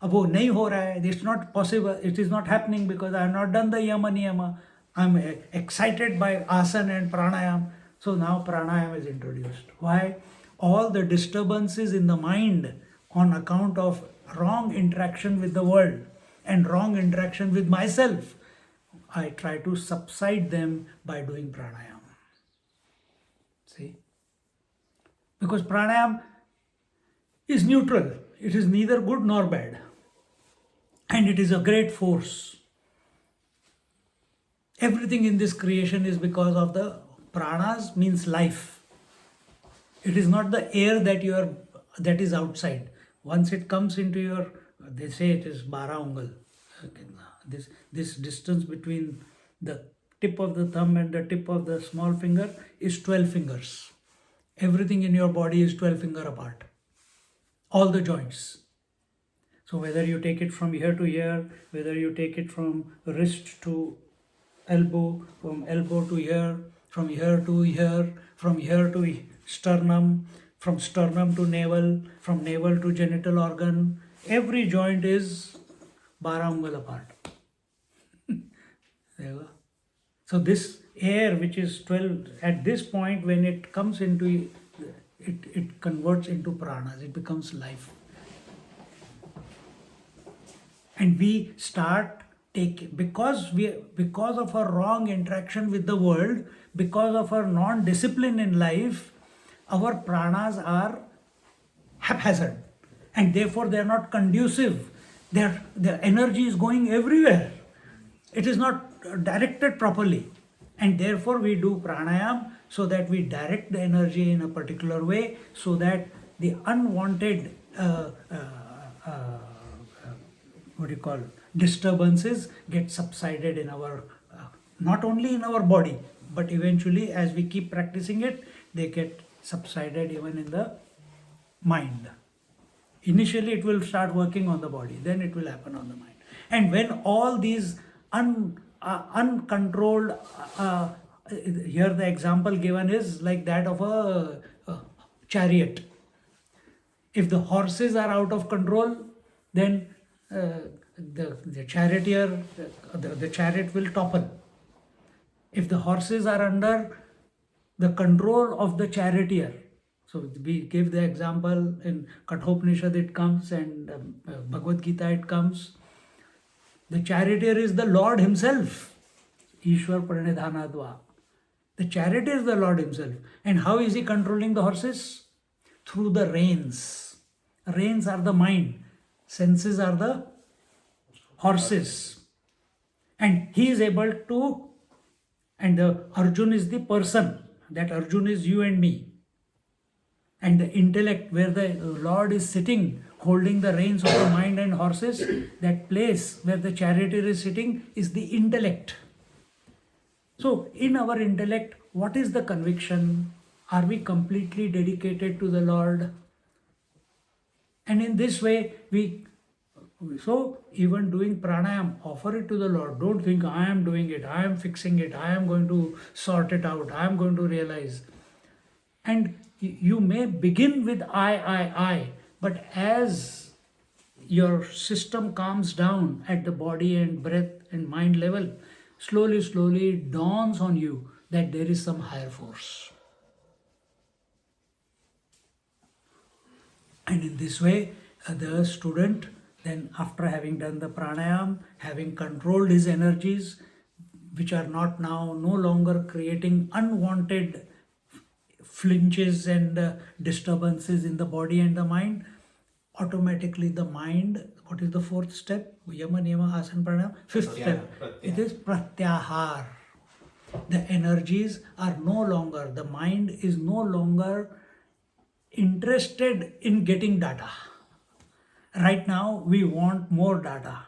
अब वो नहीं हो रहा है. It's not possible. It is not happening because I have not done the yama niyama. I am excited by asana and pranayam. So now pranayam is introduced. Why? All the disturbances in the mind on account of wrong interaction with the world and wrong interaction with myself, I try to subside them by doing pranayam. See? Because pranayam is neutral. It is neither good nor bad. And it is a great force. Everything in this creation is because of the pranas, means life. It is not the air that is outside. once it comes into your, they say it is 12 ungal. Okay, this distance between the tip of the thumb and the tip of the small finger is 12 fingers. Everything in your body is 12 finger apart. All the joints. So whether you take it from here to here, whether you take it from wrist to elbow, from elbow to here, from here to here, from here to sternum, from sternum to navel, from navel to genital organ, every joint is 12 ungal apart. There you go. So this air which is 12, at this point when it comes into it converts into pranas, it becomes life. And we start taking, because of our wrong interaction with the world, because of our non-discipline in life, our pranas are haphazard, and therefore they are not conducive. Their energy is going everywhere. It is not directed properly, and therefore we do pranayam so that we direct the energy in a particular way, so that the unwanted disturbances get subsided in our, not only in our body, but eventually as we keep practicing it, they get subsided even in the mind. Initially it will start working on the body, then it will happen on the mind. And when all these uncontrolled, here the example given is like that of a chariot. If the horses are out of control, then the charioteer, the chariot will topple. If the horses are under the control of the charioteer, so we give the example in Kathopanishad it comes, and Bhagavad Gita it comes. The charioteer is the Lord himself. Ishwar Pranidhanadva. The charioteer is the Lord himself. And how is he controlling the horses? Through the reins. Reins are the mind. Senses are the horses. And he is able to, and the Arjun is the person. That Arjun is you and me. And the intellect, where the Lord is sitting, holding the reins of the mind and horses, that place where the charioteer is sitting is the intellect. So in our intellect, what is the conviction? Are we completely dedicated to the Lord? And in this way, so even doing pranayam, offer it to the Lord. Don't think I am doing it, I am fixing it, I am going to sort it out, I am going to realize. And you may begin with I, but as your system calms down at the body and breath and mind level, slowly it dawns on you that there is some higher force. And in this way, the student, then after having done the pranayam, having controlled his energies, which are no longer creating unwanted flinches and disturbances in the body and the mind, automatically the mind, what is the fourth step? Yama, Niyama, Asana, Pranayama. Fifth step, it is pratyahar. The energies are no longer, the mind is no longer interested in getting data. Right now we want more data.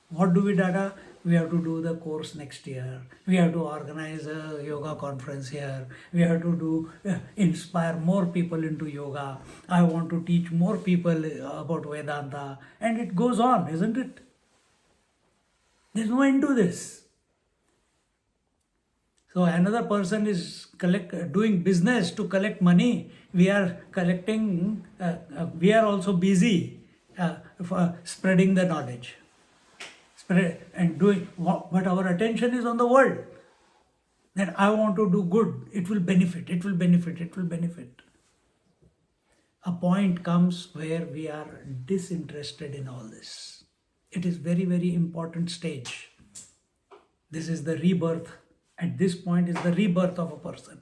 What do we data? We have to do the course next year. We have to organize a yoga conference here. We have to inspire more people into yoga. I want to teach more people about Vedanta. And it goes on, isn't it? There's no end to this. So another person is doing business to collect money. We are collecting, we are also busy for spreading the knowledge. And doing what, but our attention is on the world. That I want to do good, it will benefit, it will benefit, it will benefit. A point comes where we are disinterested in all this. It is very, very important stage. This is the rebirth. At this point is the rebirth of a person,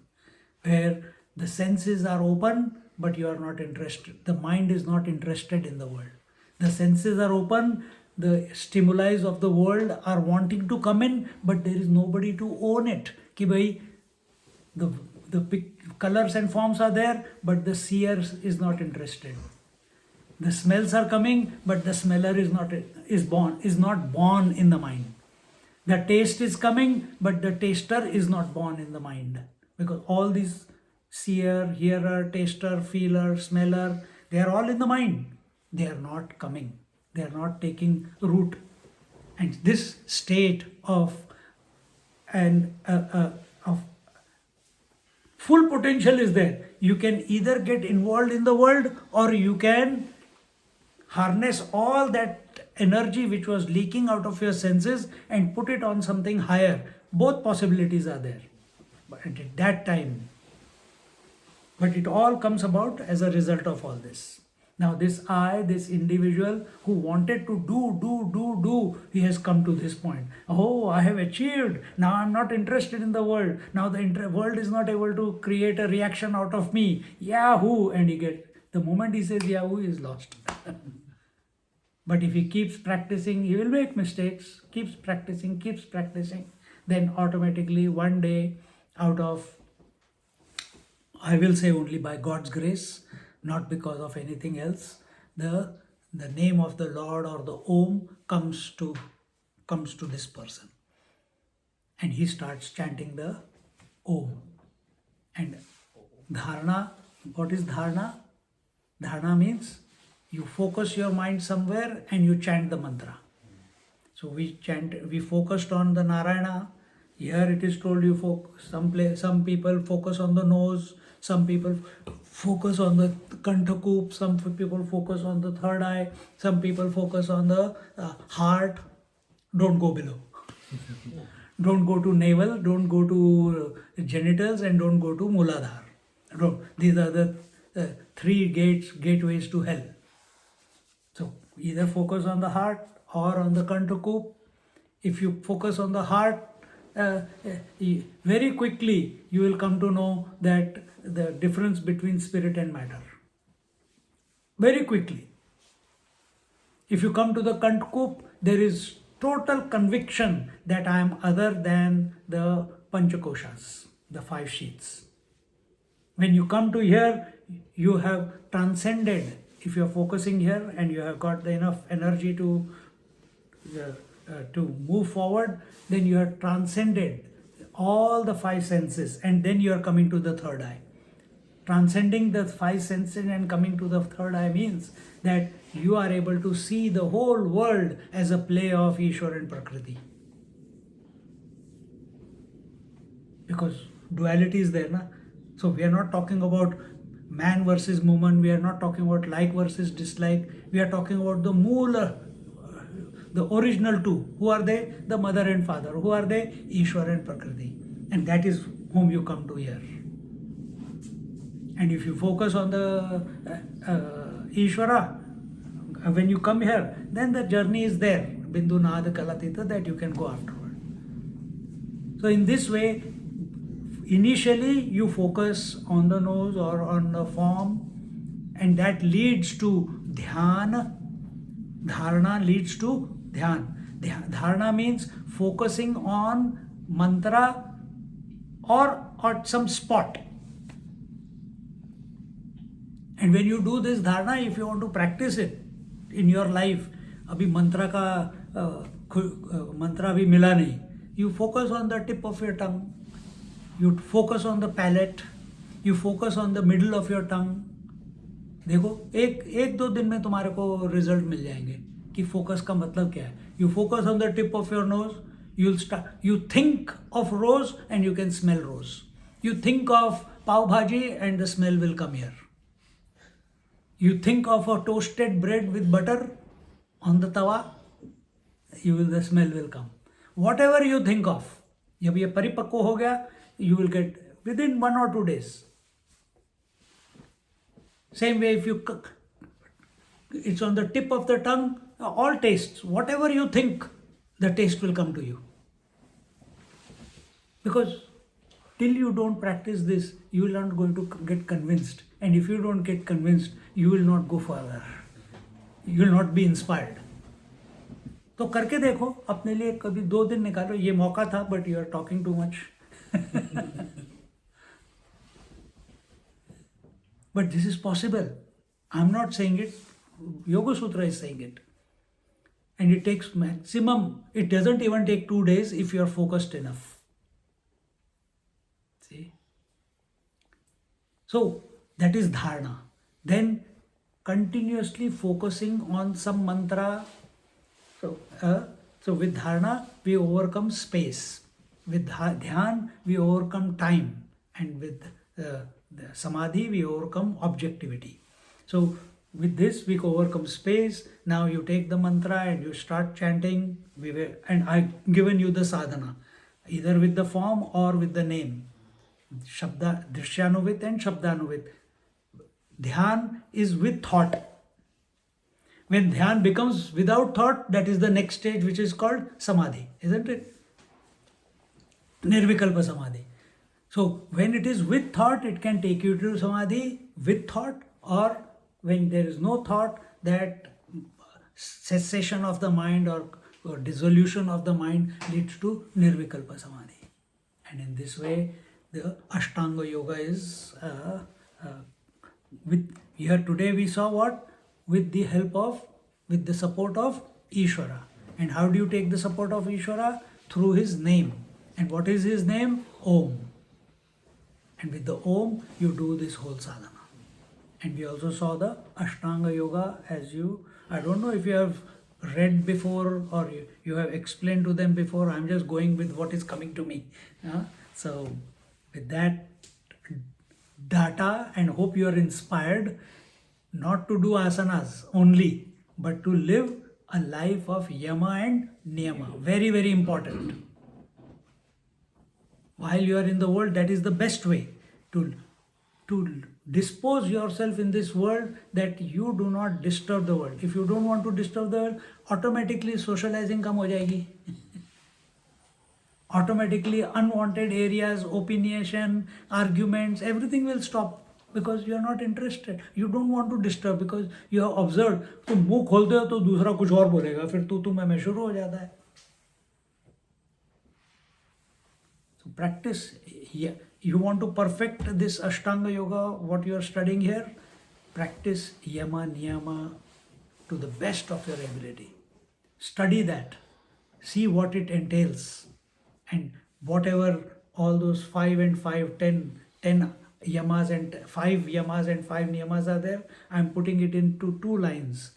where the senses are open, but you are not interested. The mind is not interested in the world. The senses are open, the stimuli of the world are wanting to come in, but there is nobody to own it. Ki bhai, the colors and forms are there, but the seer is not interested. The smells are coming, but the smeller is not born in the mind. The taste is coming, but the taster is not born in the mind. Because all these seer, hearer, taster, feeler, smeller, they are all in the mind. They are not coming. They are not taking root. And this state of of full potential is there. You can either get involved in the world, or you can harness all that energy which was leaking out of your senses and put it on something higher. Both possibilities are there. But at that time, but it all comes about as a result of all this. Now this I, this individual who wanted to do, he has come to this point. Oh, I have achieved. Now I'm not interested in the world. Now the world is not able to create a reaction out of me. Yahoo! And the moment he says Yahoo, he is lost. But if he keeps practicing, he will make mistakes, keeps practicing, then automatically one day, out of, I will say only by God's grace, not because of anything else, the name of the Lord or the Om comes to this person. And he starts chanting the Om. And dharana, what is dharana? Dharana means you focus your mind somewhere and you chant the mantra. So we focused on the Narayana. Here it is told you some people focus on the nose, some people focus on the kantakup, some people focus on the third eye, some people focus on the heart. Don't go below. Don't go to navel, don't go to genitals, and don't go to Muladhar. These are the three gateways to hell. So either focus on the heart or on the kantakup. If you focus on the heart, very quickly you will come to know that the difference between spirit and matter. Very quickly. If you come to the kantakup, there is total conviction that I am other than the panchakoshas, the five sheaths. When you come to here, you have transcended. If you are focusing here and you have got enough energy to move forward, then you have transcended all the five senses, and then you are coming to the third eye. Transcending the five senses and coming to the third eye means that you are able to see the whole world as a play of Ishwar and Prakriti. Because duality is there, na? So we are not talking about man versus woman, we are not talking about like versus dislike, we are talking about the moola, the original two. Who are they? The mother and father. Who are they? Ishwar and Prakriti. And that is whom you come to here. And if you focus on the Ishvara, when you come here, then the journey is there. Bindu Nada Kalatita, that you can go afterward. So in this way, initially you focus on the nose or on the form, and that leads to dhyana. Dharana leads to dhyan. Dharana means focusing on mantra or some spot. And when you do this dharana, if you want to practice it in your life, abhi mantra abhi mila nahi. You focus on the tip of your tongue. You focus on the palate. You focus on the middle of your tongue. देखो एक दो दिन में तुम्हारे को result मिल जाएंगे कि focus का मतलब क्या है. You focus on the tip of your nose. You think of rose and you can smell rose. You think of pav bhaji and the smell will come here. You think of a toasted bread with butter on the tawa, the smell will come. Whatever you think of, जब ये परिपक्व हो गया, you will get within 1 or 2 days. Same way, if it's on the tip of the tongue, all tastes, whatever you think, the taste will come to you. Because till you don't practice this, you will not going to get convinced. And if you don't get convinced, you will not go further. You will not be inspired. तो करके देखो अपने लिए कभी 2 दिन निकालो. ये मौका था, but you are talking too much. But this is possible. I'm not saying it Yoga Sutra is saying it. And it takes maximum, it doesn't even take 2 days if you are focused enough. See? So that is dharana. Then continuously focusing on some mantra. So with dharana, we overcome space. With dhyan, we overcome time. And with the samadhi, we overcome objectivity. So with this, we overcome space. Now you take the mantra and you start chanting. And I've given you the sadhana, either with the form or with the name. Shabda, Drishyanuvit and Shabdanuvit. Dhyan is with thought. When dhyan becomes without thought, that is the next stage, which is called samadhi, isn't it? Nirvikalpa samadhi. So when it is with thought, it can take you to samadhi with thought, or when there is no thought, that cessation of the mind or dissolution of the mind leads to nirvikalpa samadhi. And in this way, the Ashtanga Yoga is with here today we saw what? With the support of Ishvara. And how do you take the support of Ishvara? Through his name. And what is his name? Om. And with the Om, you do this whole sadhana. And we also saw the Ashtanga Yoga I don't know if you have read before or you have explained to them before. I'm just going with what is coming to me. So with that data, and hope you are inspired not to do asanas only, but to live a life of yama and niyama. Very, very important. While you are in the world, that is the best way to dispose yourself in this world, that you do not disturb the world. If you don't want to disturb the world, automatically socializing kam ho jayegi. Automatically unwanted areas, opinionation, arguments, everything will stop, because you are not interested. You don't want to disturb, because you have observed, तुम मुंह खोलते हो तो दूसरा कुछ और बोलेगा, फिर तू मैं शुरू हो जाता है. So practice. You want to perfect this Ashtanga Yoga, what you are studying here, practice yama niyama to the best of your ability. Study that. See what it entails. And whatever all those 5 and 5, 10 yamas and 5 yamas and 5 niyamas are there, I am putting it into 2 lines.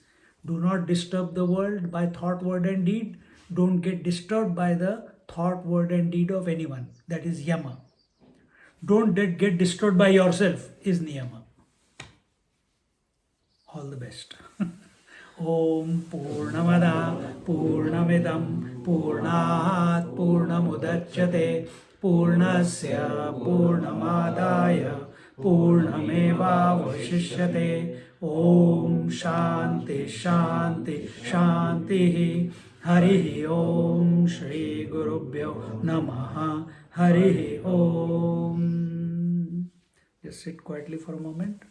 Do not disturb the world by thought, word and deed. Don't get disturbed by the thought, word and deed of anyone. That is yama. Don't get disturbed by yourself is niyama. All the best. Om Purnamada Purnamidam Purnat Purnamudachyate Purnasya Purnamadaya Purnameva Vashishyate. Om Shanti Shanti Shanti. Harihi Om Shri Gurubhyo Namaha. Harihi Om. Just sit quietly for a moment.